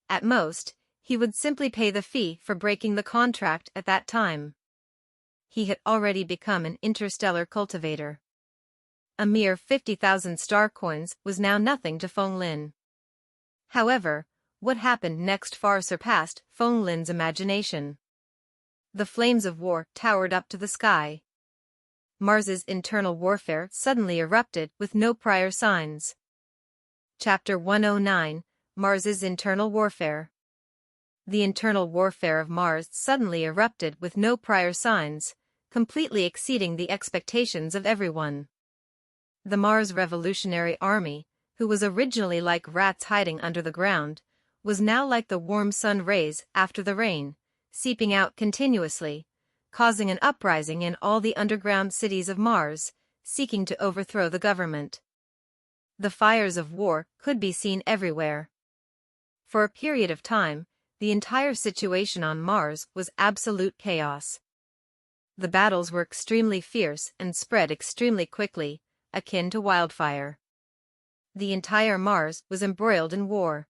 At most, he would simply pay the fee for breaking the contract at that time. He had already become an interstellar cultivator. A mere 50,000 star coins was now nothing to Feng Lin. However, what happened next far surpassed Feng Lin's imagination. The flames of war towered up to the sky. Mars's internal warfare suddenly erupted with no prior signs. Chapter 109, Mars's Internal Warfare. The internal warfare of Mars suddenly erupted with no prior signs, completely exceeding the expectations of everyone. The Mars Revolutionary Army, who was originally like rats hiding under the ground, was now like the warm sun rays after the rain, seeping out continuously, causing an uprising in all the underground cities of Mars, seeking to overthrow the government. The fires of war could be seen everywhere. For a period of time, the entire situation on Mars was absolute chaos. The battles were extremely fierce and spread extremely quickly, akin to wildfire. The entire Mars was embroiled in war.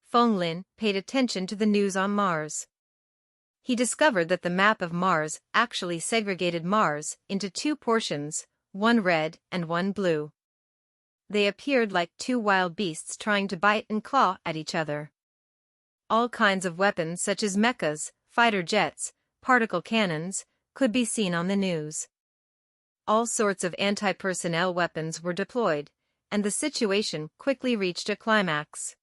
Feng Lin paid attention to the news on Mars. He discovered that the map of Mars actually segregated Mars into two portions, one red and one blue. They appeared like two wild beasts trying to bite and claw at each other. All kinds of weapons such as mechas, fighter jets, particle cannons, could be seen on the news. All sorts of anti-personnel weapons were deployed, and the situation quickly reached a climax.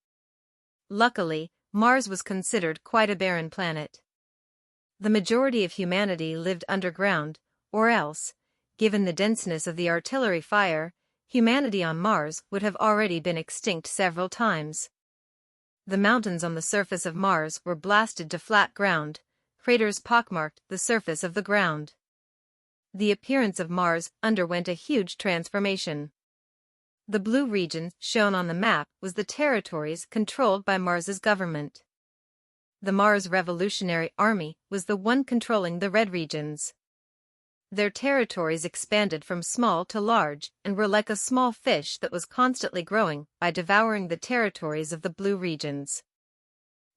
Luckily, Mars was considered quite a barren planet. The majority of humanity lived underground, or else, given the denseness of the artillery fire, humanity on Mars would have already been extinct several times. The mountains on the surface of Mars were blasted to flat ground, craters pockmarked the surface of the ground. The appearance of Mars underwent a huge transformation. The blue region shown on the map was the territories controlled by Mars's government. The Mars Revolutionary Army was the one controlling the red regions. Their territories expanded from small to large and were like a small fish that was constantly growing by devouring the territories of the blue regions.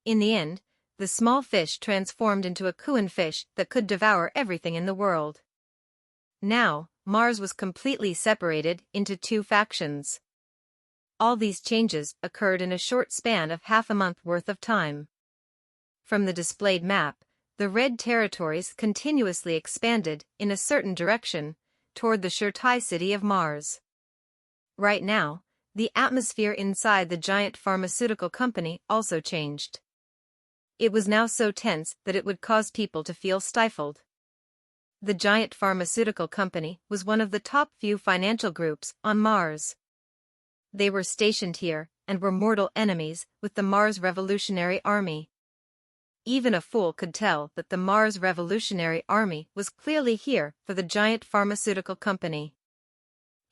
In the end, the small fish transformed into a Kuan fish that could devour everything in the world. Now, Mars was completely separated into two factions. All these changes occurred in a short span of half a month worth of time. From the displayed map, the red territories continuously expanded in a certain direction, toward the Shirtai city of Mars. Right now, the atmosphere inside the giant pharmaceutical company also changed. It was now so tense that it would cause people to feel stifled. The giant pharmaceutical company was one of the top few financial groups on Mars. They were stationed here and were mortal enemies with the Mars Revolutionary Army. Even a fool could tell that the Mars Revolutionary Army was clearly here for the giant pharmaceutical company.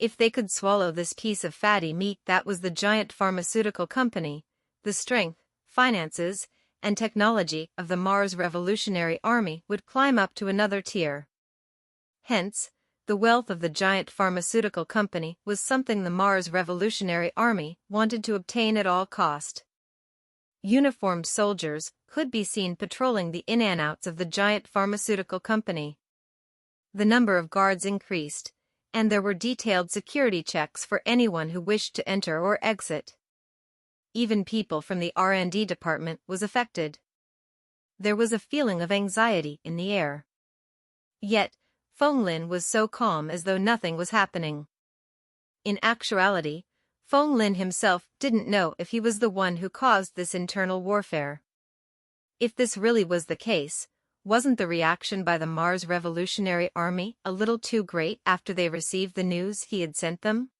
If they could swallow this piece of fatty meat that was the giant pharmaceutical company, the strength, finances, and technology of the Mars Revolutionary Army would climb up to another tier. Hence, the wealth of the giant pharmaceutical company was something the Mars Revolutionary Army wanted to obtain at all cost. Uniformed soldiers could be seen patrolling the in and outs of the giant pharmaceutical company. The number of guards increased, and there were detailed security checks for anyone who wished to enter or exit. Even people from the R&D department was affected. There was a feeling of anxiety in the air. Yet, Feng Lin was so calm as though nothing was happening. In actuality, Feng Lin himself didn't know if he was the one who caused this internal warfare. If this really was the case, wasn't the reaction by the Mars Revolutionary Army a little too great after they received the news he had sent them?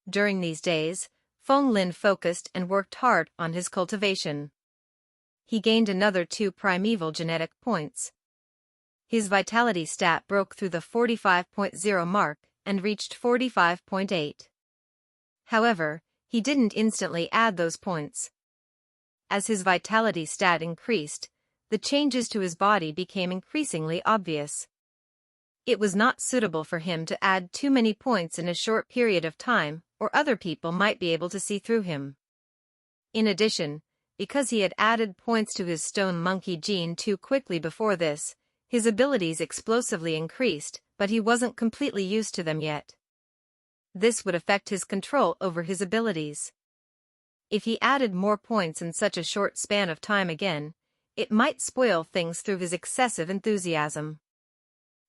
During these days, Feng Lin focused and worked hard on his cultivation. He gained another 2 primeval genetic points. His vitality stat broke through the 45.0 mark and reached 45.8. However, he didn't instantly add those points. As his vitality stat increased, the changes to his body became increasingly obvious. It was not suitable for him to add too many points in a short period of time, or other people might be able to see through him. In addition, because he had added points to his stone monkey gene too quickly before this, his abilities explosively increased, but he wasn't completely used to them yet. This would affect his control over his abilities. If he added more points in such a short span of time again, it might spoil things through his excessive enthusiasm.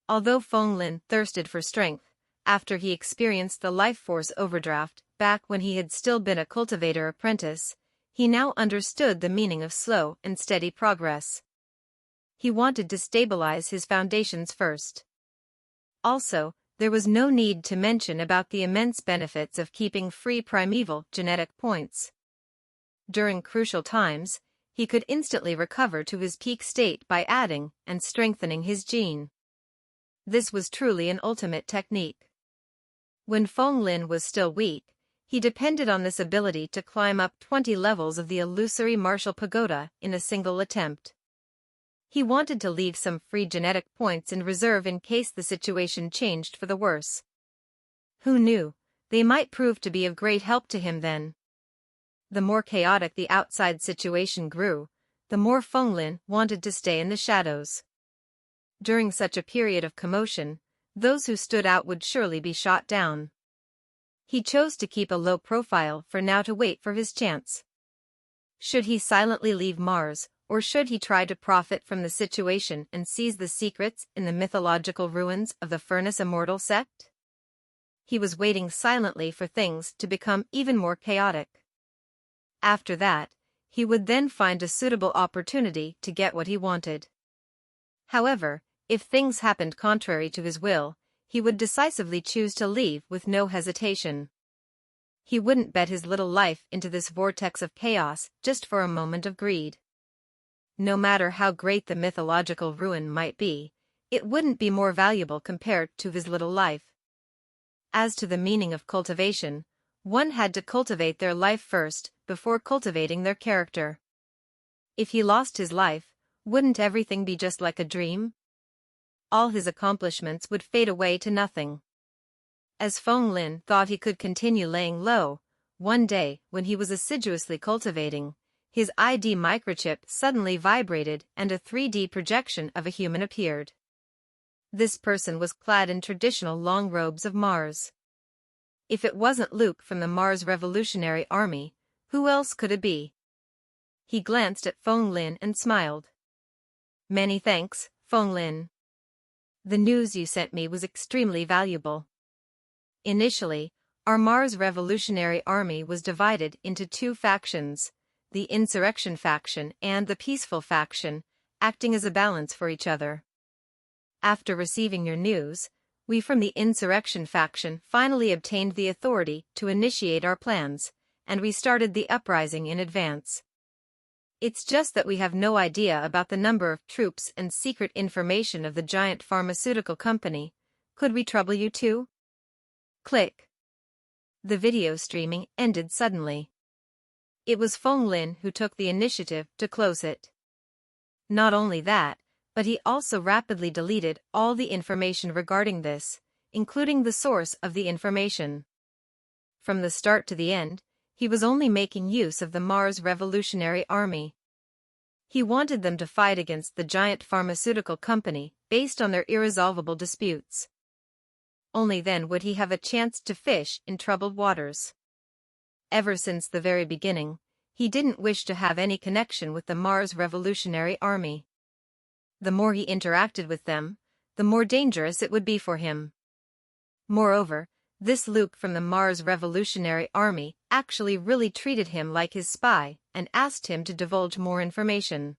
Although Feng Lin thirsted for strength, after he experienced the life force overdraft back when he had still been a cultivator apprentice, he now understood the meaning of slow and steady progress. He wanted to stabilize his foundations first. Also, there was no need to mention about the immense benefits of keeping free primeval genetic points. During crucial times, he could instantly recover to his peak state by adding and strengthening his gene. This was truly an ultimate technique. When Feng Lin was still weak, he depended on this ability to climb up 20 levels of the illusory martial pagoda in a single attempt. He wanted to leave some free genetic points in reserve in case the situation changed for the worse. Who knew, they might prove to be of great help to him then. The more chaotic the outside situation grew, the more Feng Lin wanted to stay in the shadows. During such a period of commotion, those who stood out would surely be shot down. He chose to keep a low profile for now to wait for his chance. Should he silently leave Mars, or should he try to profit from the situation and seize the secrets in the mythological ruins of the Furnace Immortal sect? He was waiting silently for things to become even more chaotic. After that, he would then find a suitable opportunity to get what he wanted. However, if things happened contrary to his will, he would decisively choose to leave with no hesitation. He wouldn't bet his little life into this vortex of chaos just for a moment of greed. No matter how great the mythological ruin might be, it wouldn't be more valuable compared to his little life. As to the meaning of cultivation, one had to cultivate their life first before cultivating their character. If he lost his life, wouldn't everything be just like a dream? All his accomplishments would fade away to nothing. As Feng Lin thought he could continue laying low, one day when he was assiduously cultivating, his ID microchip suddenly vibrated and a 3D projection of a human appeared. This person was clad in traditional long robes of Mars. If it wasn't Luke from the Mars Revolutionary Army, who else could it be? He glanced at Feng Lin and smiled. Many thanks, Feng Lin. The news you sent me was extremely valuable. Initially, our Mars Revolutionary Army was divided into two factions, the insurrection faction and the peaceful faction, acting as a balance for each other. After receiving your news, we from the insurrection faction finally obtained the authority to initiate our plans, and we started the uprising in advance. It's just that we have no idea about the number of troops and secret information of the giant pharmaceutical company. Could we trouble you too? Click. The video streaming ended suddenly. It was Feng Lin who took the initiative to close it. Not only that, but he also rapidly deleted all the information regarding this, including the source of the information. From the start to the end, he was only making use of the Mars Revolutionary Army. He wanted them to fight against the giant pharmaceutical company based on their irresolvable disputes. Only then would he have a chance to fish in troubled waters. Ever since the very beginning, he didn't wish to have any connection with the Mars Revolutionary Army. The more he interacted with them, the more dangerous it would be for him. Moreover, this Luke from the Mars Revolutionary Army actually really treated him like his spy and asked him to divulge more information.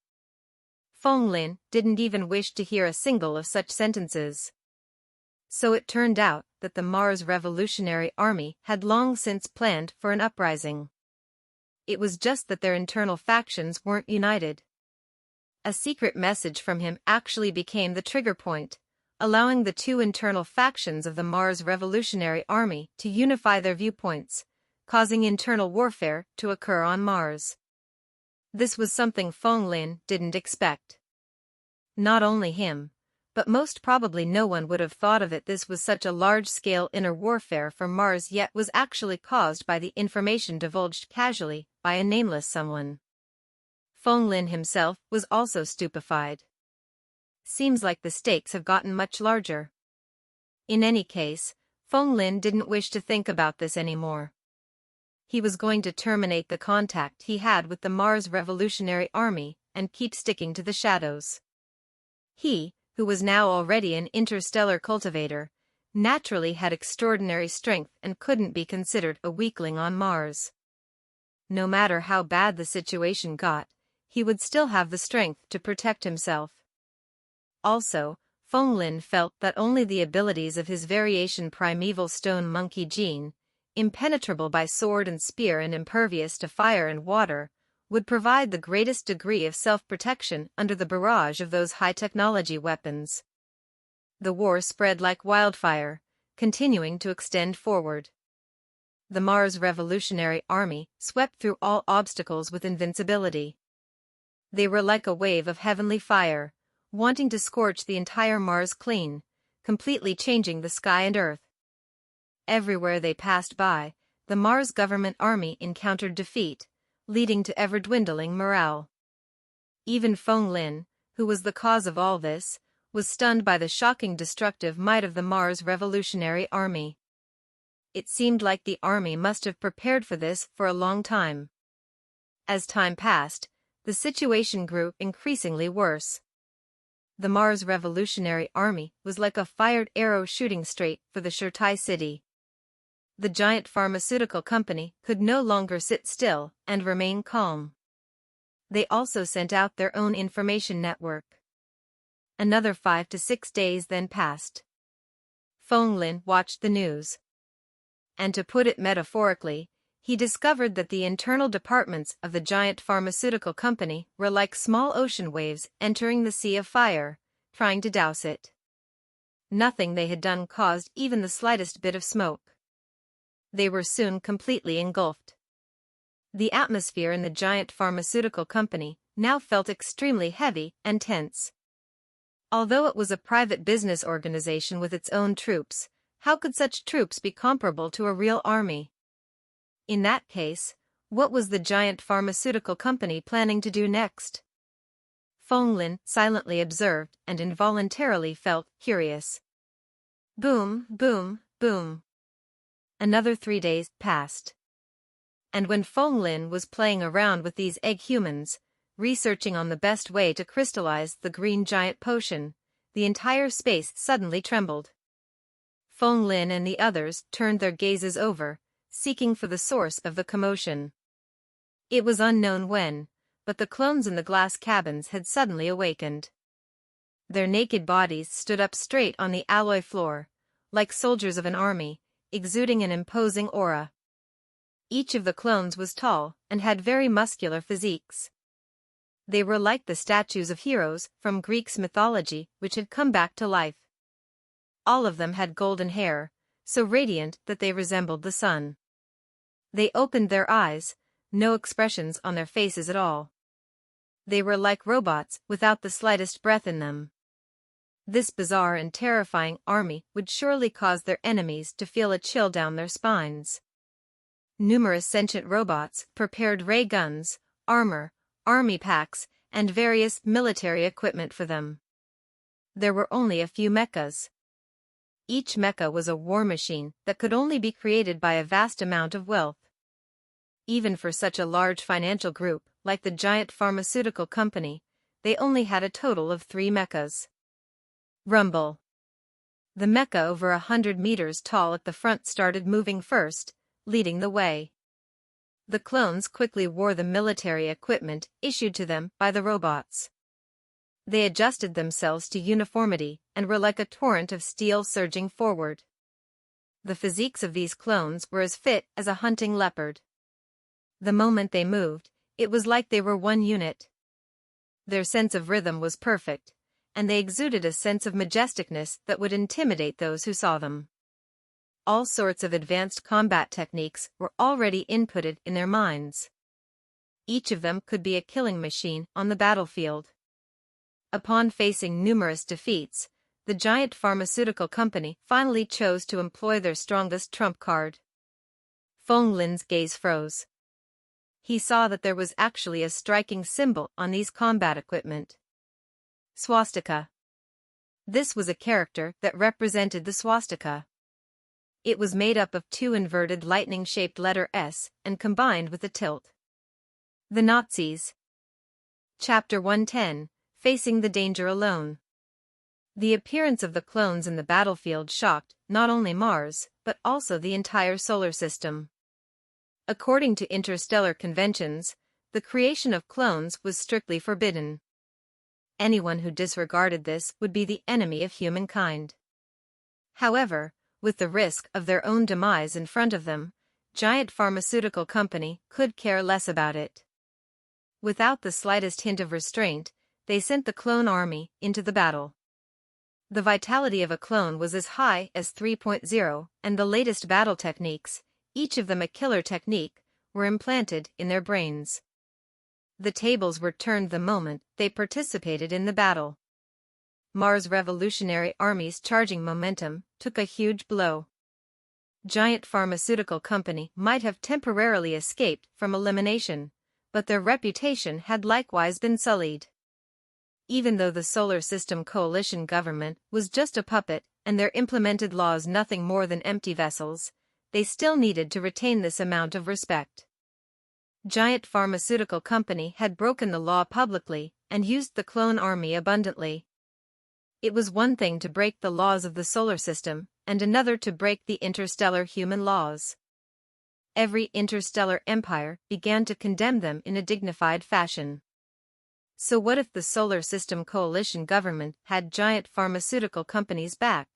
Feng Lin didn't even wish to hear a single of such sentences. So it turned out that the Mars Revolutionary Army had long since planned for an uprising. It was just that their internal factions weren't united. A secret message from him actually became the trigger point, allowing the two internal factions of the Mars Revolutionary Army to unify their viewpoints, causing internal warfare to occur on Mars. This was something Feng Lin didn't expect. Not only him, but most probably no one would have thought of it. This was such a large-scale inner warfare for Mars, yet was actually caused by the information divulged casually by a nameless someone. Feng Lin himself was also stupefied. Seems like the stakes have gotten much larger. In any case, Feng Lin didn't wish to think about this anymore. He was going to terminate the contact he had with the Mars Revolutionary Army and keep sticking to the shadows. He, who was now already an interstellar cultivator, naturally had extraordinary strength and couldn't be considered a weakling on Mars. No matter how bad the situation got, he would still have the strength to protect himself. Also, Feng Lin felt that only the abilities of his variation primeval stone monkey gene, impenetrable by sword and spear and impervious to fire and water, would provide the greatest degree of self-protection under the barrage of those high-technology weapons. The war spread like wildfire, continuing to extend forward. The Mars Revolutionary Army swept through all obstacles with invincibility. They were like a wave of heavenly fire, wanting to scorch the entire Mars clean, completely changing the sky and earth. Everywhere they passed by, the Mars government army encountered defeat, leading to ever-dwindling morale. Even Feng Lin, who was the cause of all this, was stunned by the shocking destructive might of the Mars Revolutionary Army. It seemed like the army must have prepared for this for a long time. As time passed, the situation grew increasingly worse. The Mars Revolutionary Army was like a fired arrow shooting straight for the Shirtai city. The giant pharmaceutical company could no longer sit still and remain calm. They also sent out their own information network. Another 5 to 6 days then passed. Feng Lin watched the news. And to put it metaphorically, he discovered that the internal departments of the giant pharmaceutical company were like small ocean waves entering the sea of fire, trying to douse it. Nothing they had done caused even the slightest bit of smoke. They were soon completely engulfed. The atmosphere in the giant pharmaceutical company now felt extremely heavy and tense. Although it was a private business organization with its own troops, how could such troops be comparable to a real army? In that case, what was the giant pharmaceutical company planning to do next? Feng Lin silently observed and involuntarily felt curious. Boom, boom, boom. Another 3 days passed. And when Feng Lin was playing around with these egg humans, researching on the best way to crystallize the green giant potion, the entire space suddenly trembled. Feng Lin and the others turned their gazes over, seeking for the source of the commotion. It was unknown when, but the clones in the glass cabins had suddenly awakened. Their naked bodies stood up straight on the alloy floor, like soldiers of an army, exuding an imposing aura. Each of the clones was tall and had very muscular physiques. They were like the statues of heroes from Greek mythology which had come back to life. All of them had golden hair, so radiant that they resembled the sun. They opened their eyes, no expressions on their faces at all. They were like robots without the slightest breath in them. This bizarre and terrifying army would surely cause their enemies to feel a chill down their spines. Numerous sentient robots prepared ray guns, armor, army packs, and various military equipment for them. There were only a few mechas. Each mecha was a war machine that could only be created by a vast amount of wealth. Even for such a large financial group like the giant pharmaceutical company, they only had a total of 3 mechas. Rumble. The mecha over 100 meters tall at the front started moving first, leading the way. The clones quickly wore the military equipment issued to them by the robots. They adjusted themselves to uniformity and were like a torrent of steel surging forward. The physiques of these clones were as fit as a hunting leopard. The moment they moved, it was like they were one unit. Their sense of rhythm was perfect, and they exuded a sense of majesticness that would intimidate those who saw them. All sorts of advanced combat techniques were already inputted in their minds. Each of them could be a killing machine on the battlefield. Upon facing numerous defeats, the giant pharmaceutical company finally chose to employ their strongest trump card. Feng Lin's gaze froze. He saw that there was actually a striking symbol on these combat equipment. Swastika. This was a character that represented the swastika. It was made up of 2 inverted lightning-shaped letter S and combined with a tilt. The Nazis. Chapter 110, Facing the Danger Alone. The appearance of the clones in the battlefield shocked not only Mars, but also the entire solar system. According to interstellar conventions, the creation of clones was strictly forbidden. Anyone who disregarded this would be the enemy of humankind. However, with the risk of their own demise in front of them, giant pharmaceutical company could care less about it. Without the slightest hint of restraint, they sent the clone army into the battle. The vitality of a clone was as high as 3.0, and the latest battle techniques, each of them a killer technique, were implanted in their brains. The tables were turned the moment they participated in the battle. Mars' revolutionary army's charging momentum took a huge blow. Giant pharmaceutical company might have temporarily escaped from elimination, but their reputation had likewise been sullied. Even though the Solar System Coalition government was just a puppet and their implemented laws nothing more than empty vessels, they still needed to retain this amount of respect. Giant pharmaceutical company had broken the law publicly and used the clone army abundantly. It was one thing to break the laws of the solar system, and another to break the interstellar human laws. Every interstellar empire began to condemn them in a dignified fashion. So what if the Solar System Coalition government had giant pharmaceutical companies back?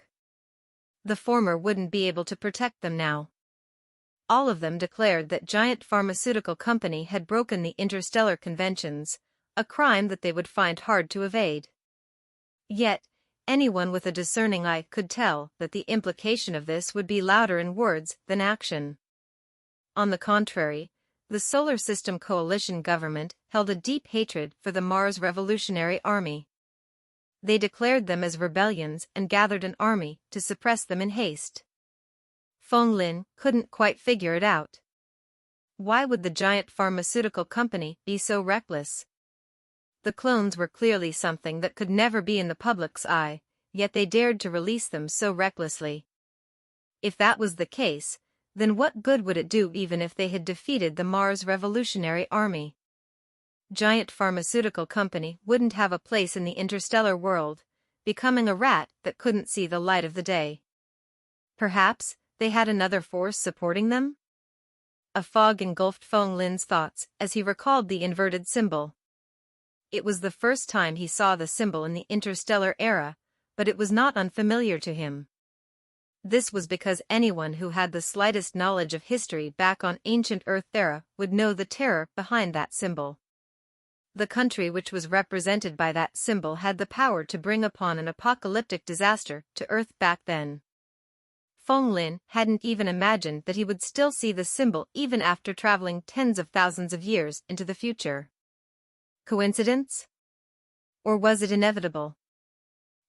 The former wouldn't be able to protect them now. All of them declared that giant pharmaceutical company had broken the interstellar conventions, a crime that they would find hard to evade. Yet, anyone with a discerning eye could tell that the implication of this would be louder in words than action. On the contrary, the Solar System Coalition government held a deep hatred for the Mars Revolutionary Army. They declared them as rebellions and gathered an army to suppress them in haste. Feng Lin couldn't quite figure it out. Why would the giant pharmaceutical company be so reckless? The clones were clearly something that could never be in the public's eye, yet they dared to release them so recklessly. If that was the case, then what good would it do even if they had defeated the Mars Revolutionary Army? Giant pharmaceutical company wouldn't have a place in the interstellar world, becoming a rat that couldn't see the light of the day. Perhaps they had another force supporting them? A fog engulfed Feng Lin's thoughts as he recalled the inverted symbol. It was the first time he saw the symbol in the interstellar era, but it was not unfamiliar to him. This was because anyone who had the slightest knowledge of history back on ancient Earth Thera would know the terror behind that symbol. The country which was represented by that symbol had the power to bring upon an apocalyptic disaster to Earth back then. Feng Lin hadn't even imagined that he would still see the symbol even after traveling tens of thousands of years into the future. Coincidence? Or was it inevitable?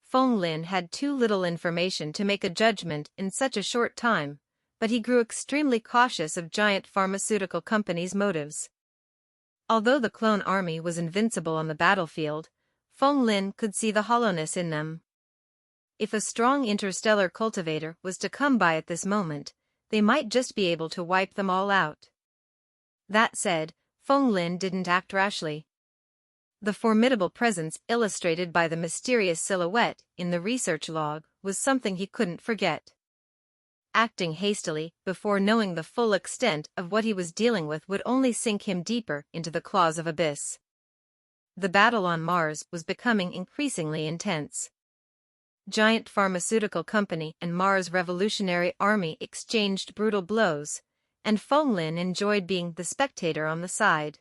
Feng Lin had too little information to make a judgment in such a short time, but he grew extremely cautious of giant pharmaceutical companies' motives. Although the clone army was invincible on the battlefield, Feng Lin could see the hollowness in them. If a strong interstellar cultivator was to come by at this moment, they might just be able to wipe them all out. That said, Feng Lin didn't act rashly. The formidable presence illustrated by the mysterious silhouette in the research log was something he couldn't forget. Acting hastily before knowing the full extent of what he was dealing with would only sink him deeper into the claws of abyss. The battle on Mars was becoming increasingly intense. Giant pharmaceutical company and Mars Revolutionary Army exchanged brutal blows, and Feng Lin enjoyed being the spectator on the side.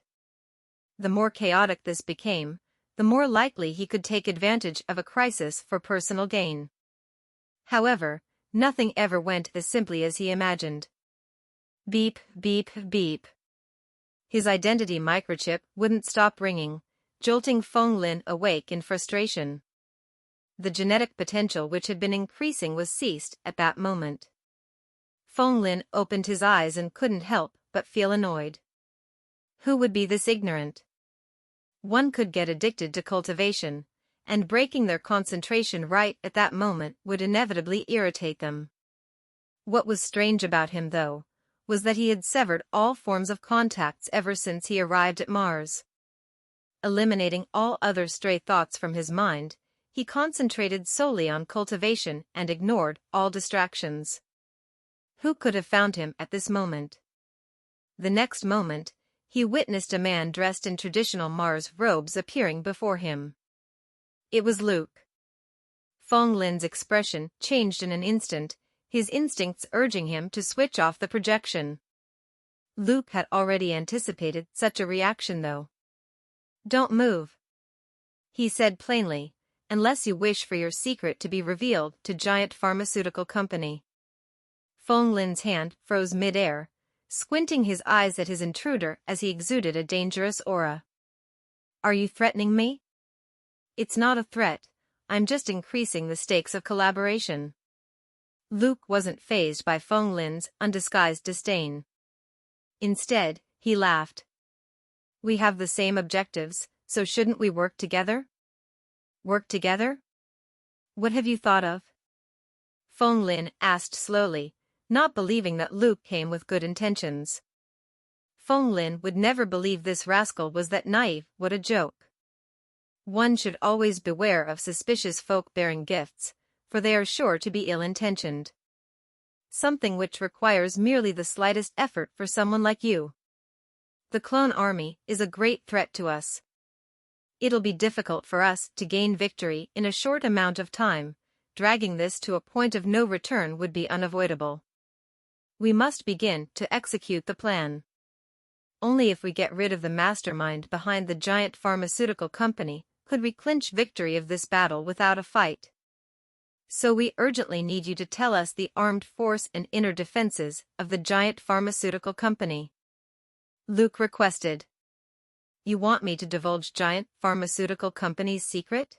The more chaotic this became, the more likely he could take advantage of a crisis for personal gain. However, nothing ever went as simply as he imagined. Beep, beep, beep. His identity microchip wouldn't stop ringing, jolting Feng Lin awake in frustration. The genetic potential which had been increasing was ceased at that moment. Feng Lin opened his eyes and couldn't help but feel annoyed. Who would be this ignorant? One could get addicted to cultivation, and breaking their concentration right at that moment would inevitably irritate them. What was strange about him, though, was that he had severed all forms of contacts ever since he arrived at Mars. Eliminating all other stray thoughts from his mind, he concentrated solely on cultivation and ignored all distractions. Who could have found him at this moment? The next moment, he witnessed a man dressed in traditional Mars robes appearing before him. It was Luke. Feng Lin's expression changed in an instant, his instincts urging him to switch off the projection. Luke had already anticipated such a reaction, though. "Don't move," he said plainly, "unless you wish for your secret to be revealed to Giant Pharmaceutical Company." Feng Lin's hand froze mid-air, squinting his eyes at his intruder as he exuded a dangerous aura. "Are you threatening me?" "It's not a threat, I'm just increasing the stakes of collaboration." Luke wasn't fazed by Feng Lin's undisguised disdain. Instead, he laughed. "We have the same objectives, so shouldn't we work together?" "Work together? What have you thought of?" Feng Lin asked slowly, not believing that Luke came with good intentions. Feng Lin would never believe this rascal was that naive. What a joke. One should always beware of suspicious folk bearing gifts, for they are sure to be ill-intentioned. Something which requires merely the slightest effort for someone like you. The clone army is a great threat to us. It'll be difficult for us to gain victory in a short amount of time. Dragging this to a point of no return would be unavoidable. We must begin to execute the plan. Only if we get rid of the mastermind behind the giant pharmaceutical company could we clinch victory of this battle without a fight. So we urgently need you to tell us the armed force and inner defenses of the giant pharmaceutical company," Luke requested. "You want me to divulge giant pharmaceutical company's secret?"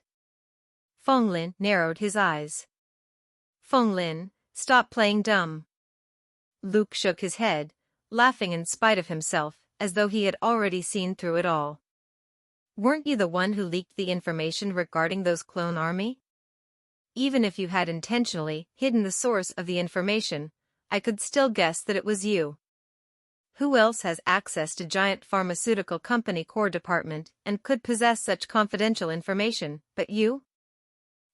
Feng Lin narrowed his eyes. "Feng Lin, stop playing dumb." Luke shook his head, laughing in spite of himself, as though he had already seen through it all. Weren't you the one who leaked the information regarding those clone army? Even if you had intentionally hidden the source of the information, I could still guess that it was you. Who else has access to giant pharmaceutical company core department and could possess such confidential information but you?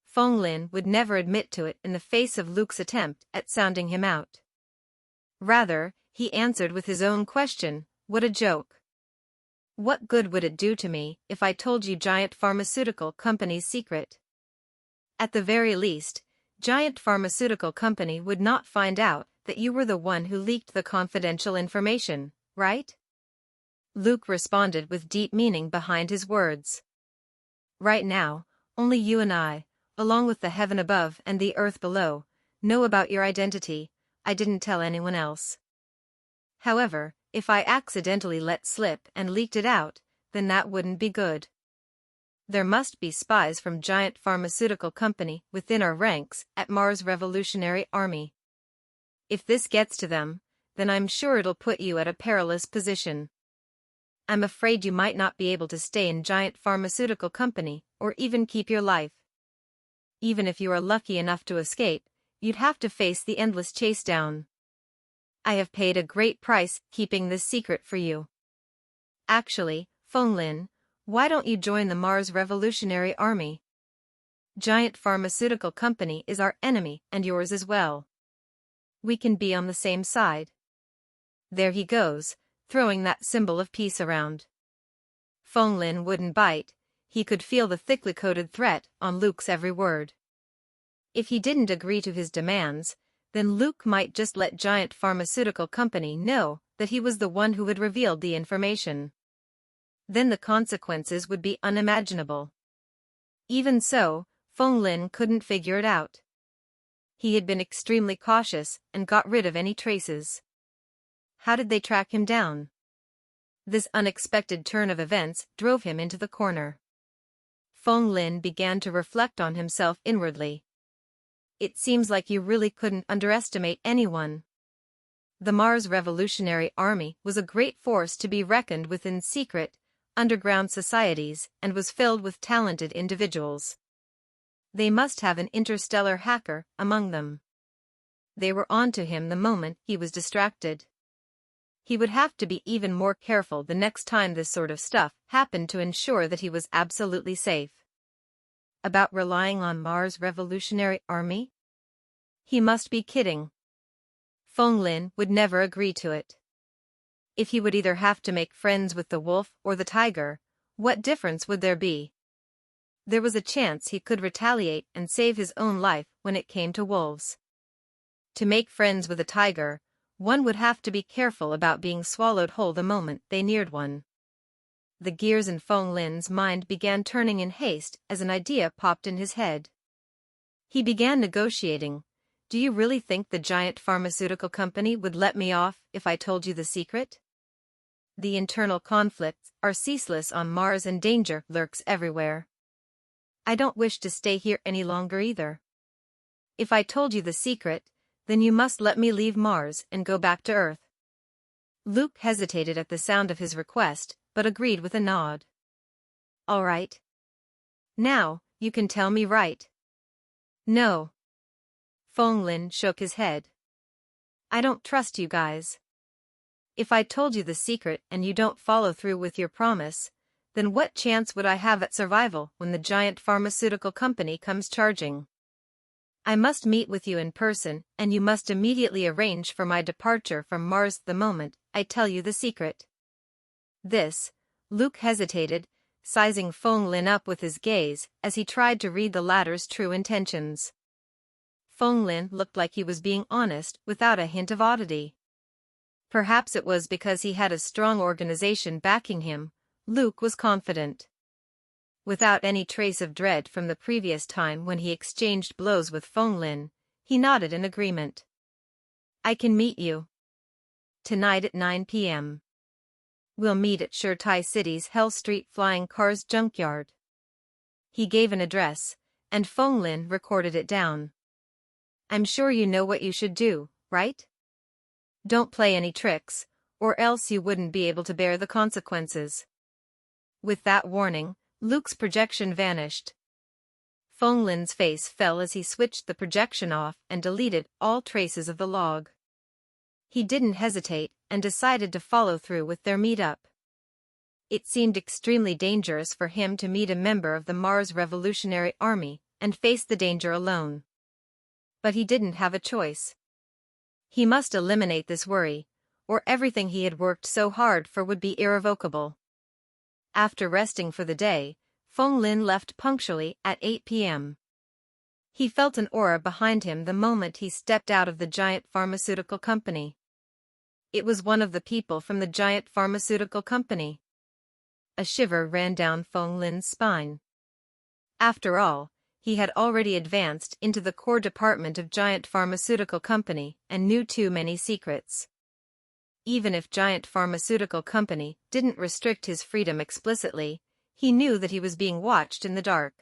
Feng Lin would never admit to it in the face of Luke's attempt at sounding him out. Rather, he answered with his own question, what a joke. What good would it do to me if I told you giant pharmaceutical company's secret? At the very least, giant pharmaceutical company would not find out that you were the one who leaked the confidential information, right? Luke responded with deep meaning behind his words. Right now, only you and I, along with the heaven above and the earth below, know about your identity. I didn't tell anyone else. However, if I accidentally let slip and leaked it out, then that wouldn't be good. There must be spies from giant pharmaceutical company within our ranks at Mars Revolutionary Army. If this gets to them, then I'm sure it'll put you at a perilous position. I'm afraid you might not be able to stay in giant pharmaceutical company or even keep your life. Even if you are lucky enough to escape, you'd have to face the endless chase down. I have paid a great price keeping this secret for you. Actually, Feng Lin, why don't you join the Mars Revolutionary Army? Giant pharmaceutical company is our enemy and yours as well. We can be on the same side. There he goes, throwing that symbol of peace around. Feng Lin wouldn't bite. He could feel the thickly coded threat on Luke's every word. If he didn't agree to his demands, then Luke might just let giant pharmaceutical company know that he was the one who had revealed the information. Then the consequences would be unimaginable. Even so, Feng Lin couldn't figure it out. He had been extremely cautious and got rid of any traces. How did they track him down? This unexpected turn of events drove him into the corner. Feng Lin began to reflect on himself inwardly. It seems like you really couldn't underestimate anyone. The Mars Revolutionary Army was a great force to be reckoned with in secret, underground societies and was filled with talented individuals. They must have an interstellar hacker among them. They were on to him the moment he was distracted. He would have to be even more careful the next time this sort of stuff happened to ensure that he was absolutely safe. About relying on Mars Revolutionary Army? He must be kidding. Feng Lin would never agree to it. If he would either have to make friends with the wolf or the tiger, what difference would there be? There was a chance he could retaliate and save his own life when it came to wolves. To make friends with a tiger, one would have to be careful about being swallowed whole the moment they neared one. The gears in Feng Lin's mind began turning in haste as an idea popped in his head. He began negotiating. Do you really think the giant pharmaceutical company would let me off if I told you the secret? The internal conflicts are ceaseless on Mars and danger lurks everywhere. I don't wish to stay here any longer either. If I told you the secret, then you must let me leave Mars and go back to Earth. Luke hesitated at the sound of his request, but agreed with a nod. All right. Now, you can tell me right. No. Feng Lin shook his head. I don't trust you guys. If I told you the secret and you don't follow through with your promise, then what chance would I have at survival when the giant pharmaceutical company comes charging? I must meet with you in person and you must immediately arrange for my departure from Mars the moment I tell you the secret. This, Luke hesitated, sizing Feng Lin up with his gaze as he tried to read the latter's true intentions. Feng Lin looked like he was being honest without a hint of oddity. Perhaps it was because he had a strong organization backing him. Luke was confident. Without any trace of dread from the previous time when he exchanged blows with Feng Lin, he nodded in agreement. I can meet you. Tonight at 9 p.m. We'll meet at Shirtai City's Hell Street Flying Cars Junkyard. He gave an address, and Feng Lin recorded it down. I'm sure you know what you should do, right? Don't play any tricks, or else you wouldn't be able to bear the consequences. With that warning, Luke's projection vanished. Feng Lin's face fell as he switched the projection off and deleted all traces of the log. He didn't hesitate and decided to follow through with their meet-up. It seemed extremely dangerous for him to meet a member of the Mars Revolutionary Army and face the danger alone. But he didn't have a choice. He must eliminate this worry, or everything he had worked so hard for would be irrevocable. After resting for the day, Feng Lin left punctually at 8 p.m. He felt an aura behind him the moment he stepped out of the giant pharmaceutical company. It was one of the people from the giant pharmaceutical company. A shiver ran down Feng Lin's spine. After all, he had already advanced into the core department of giant pharmaceutical company and knew too many secrets. Even if giant pharmaceutical company didn't restrict his freedom explicitly, he knew that he was being watched in the dark.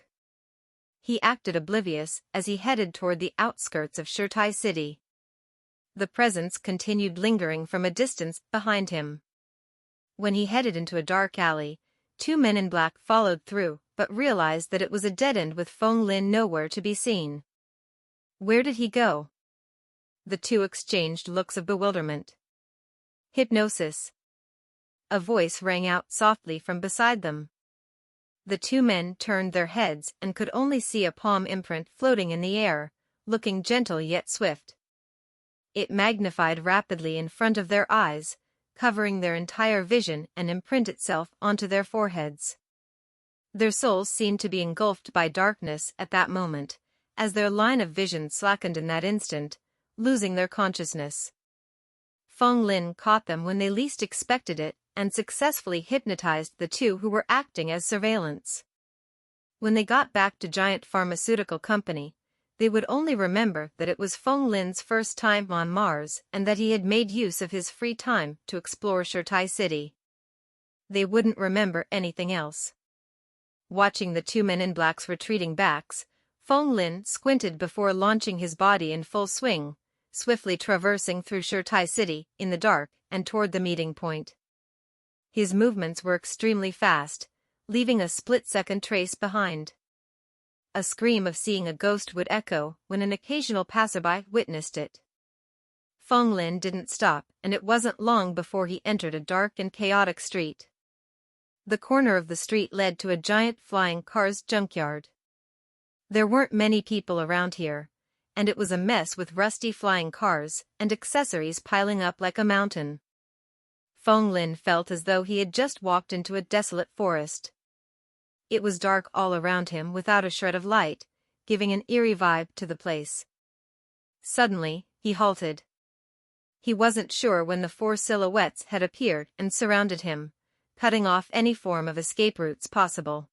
He acted oblivious as he headed toward the outskirts of Shirtai City. The presence continued lingering from a distance behind him. When he headed into a dark alley, two men in black followed through, but realized that it was a dead end with Feng Lin nowhere to be seen. Where did he go? The two exchanged looks of bewilderment. Hypnosis. A voice rang out softly from beside them. The two men turned their heads and could only see a palm imprint floating in the air, looking gentle yet swift. It magnified rapidly in front of their eyes, covering their entire vision and imprint itself onto their foreheads. Their souls seemed to be engulfed by darkness at that moment, as their line of vision slackened in that instant, losing their consciousness. Feng Lin caught them when they least expected it and successfully hypnotized the two who were acting as surveillance. When they got back to Giant Pharmaceutical Company, they would only remember that it was Feng Lin's first time on Mars and that he had made use of his free time to explore Shirtai City. They wouldn't remember anything else. Watching the two men in black's retreating backs, Feng Lin squinted before launching his body in full swing, swiftly traversing through Shirtai City in the dark and toward the meeting point. His movements were extremely fast, leaving a split-second trace behind. A scream of seeing a ghost would echo when an occasional passerby witnessed it. Feng Lin didn't stop, and it wasn't long before he entered a dark and chaotic street. The corner of the street led to a giant flying cars junkyard. There weren't many people around here, and it was a mess with rusty flying cars and accessories piling up like a mountain. Feng Lin felt as though he had just walked into a desolate forest. It was dark all around him without a shred of light, giving an eerie vibe to the place. Suddenly, he halted. He wasn't sure when the four silhouettes had appeared and surrounded him, cutting off any form of escape routes possible.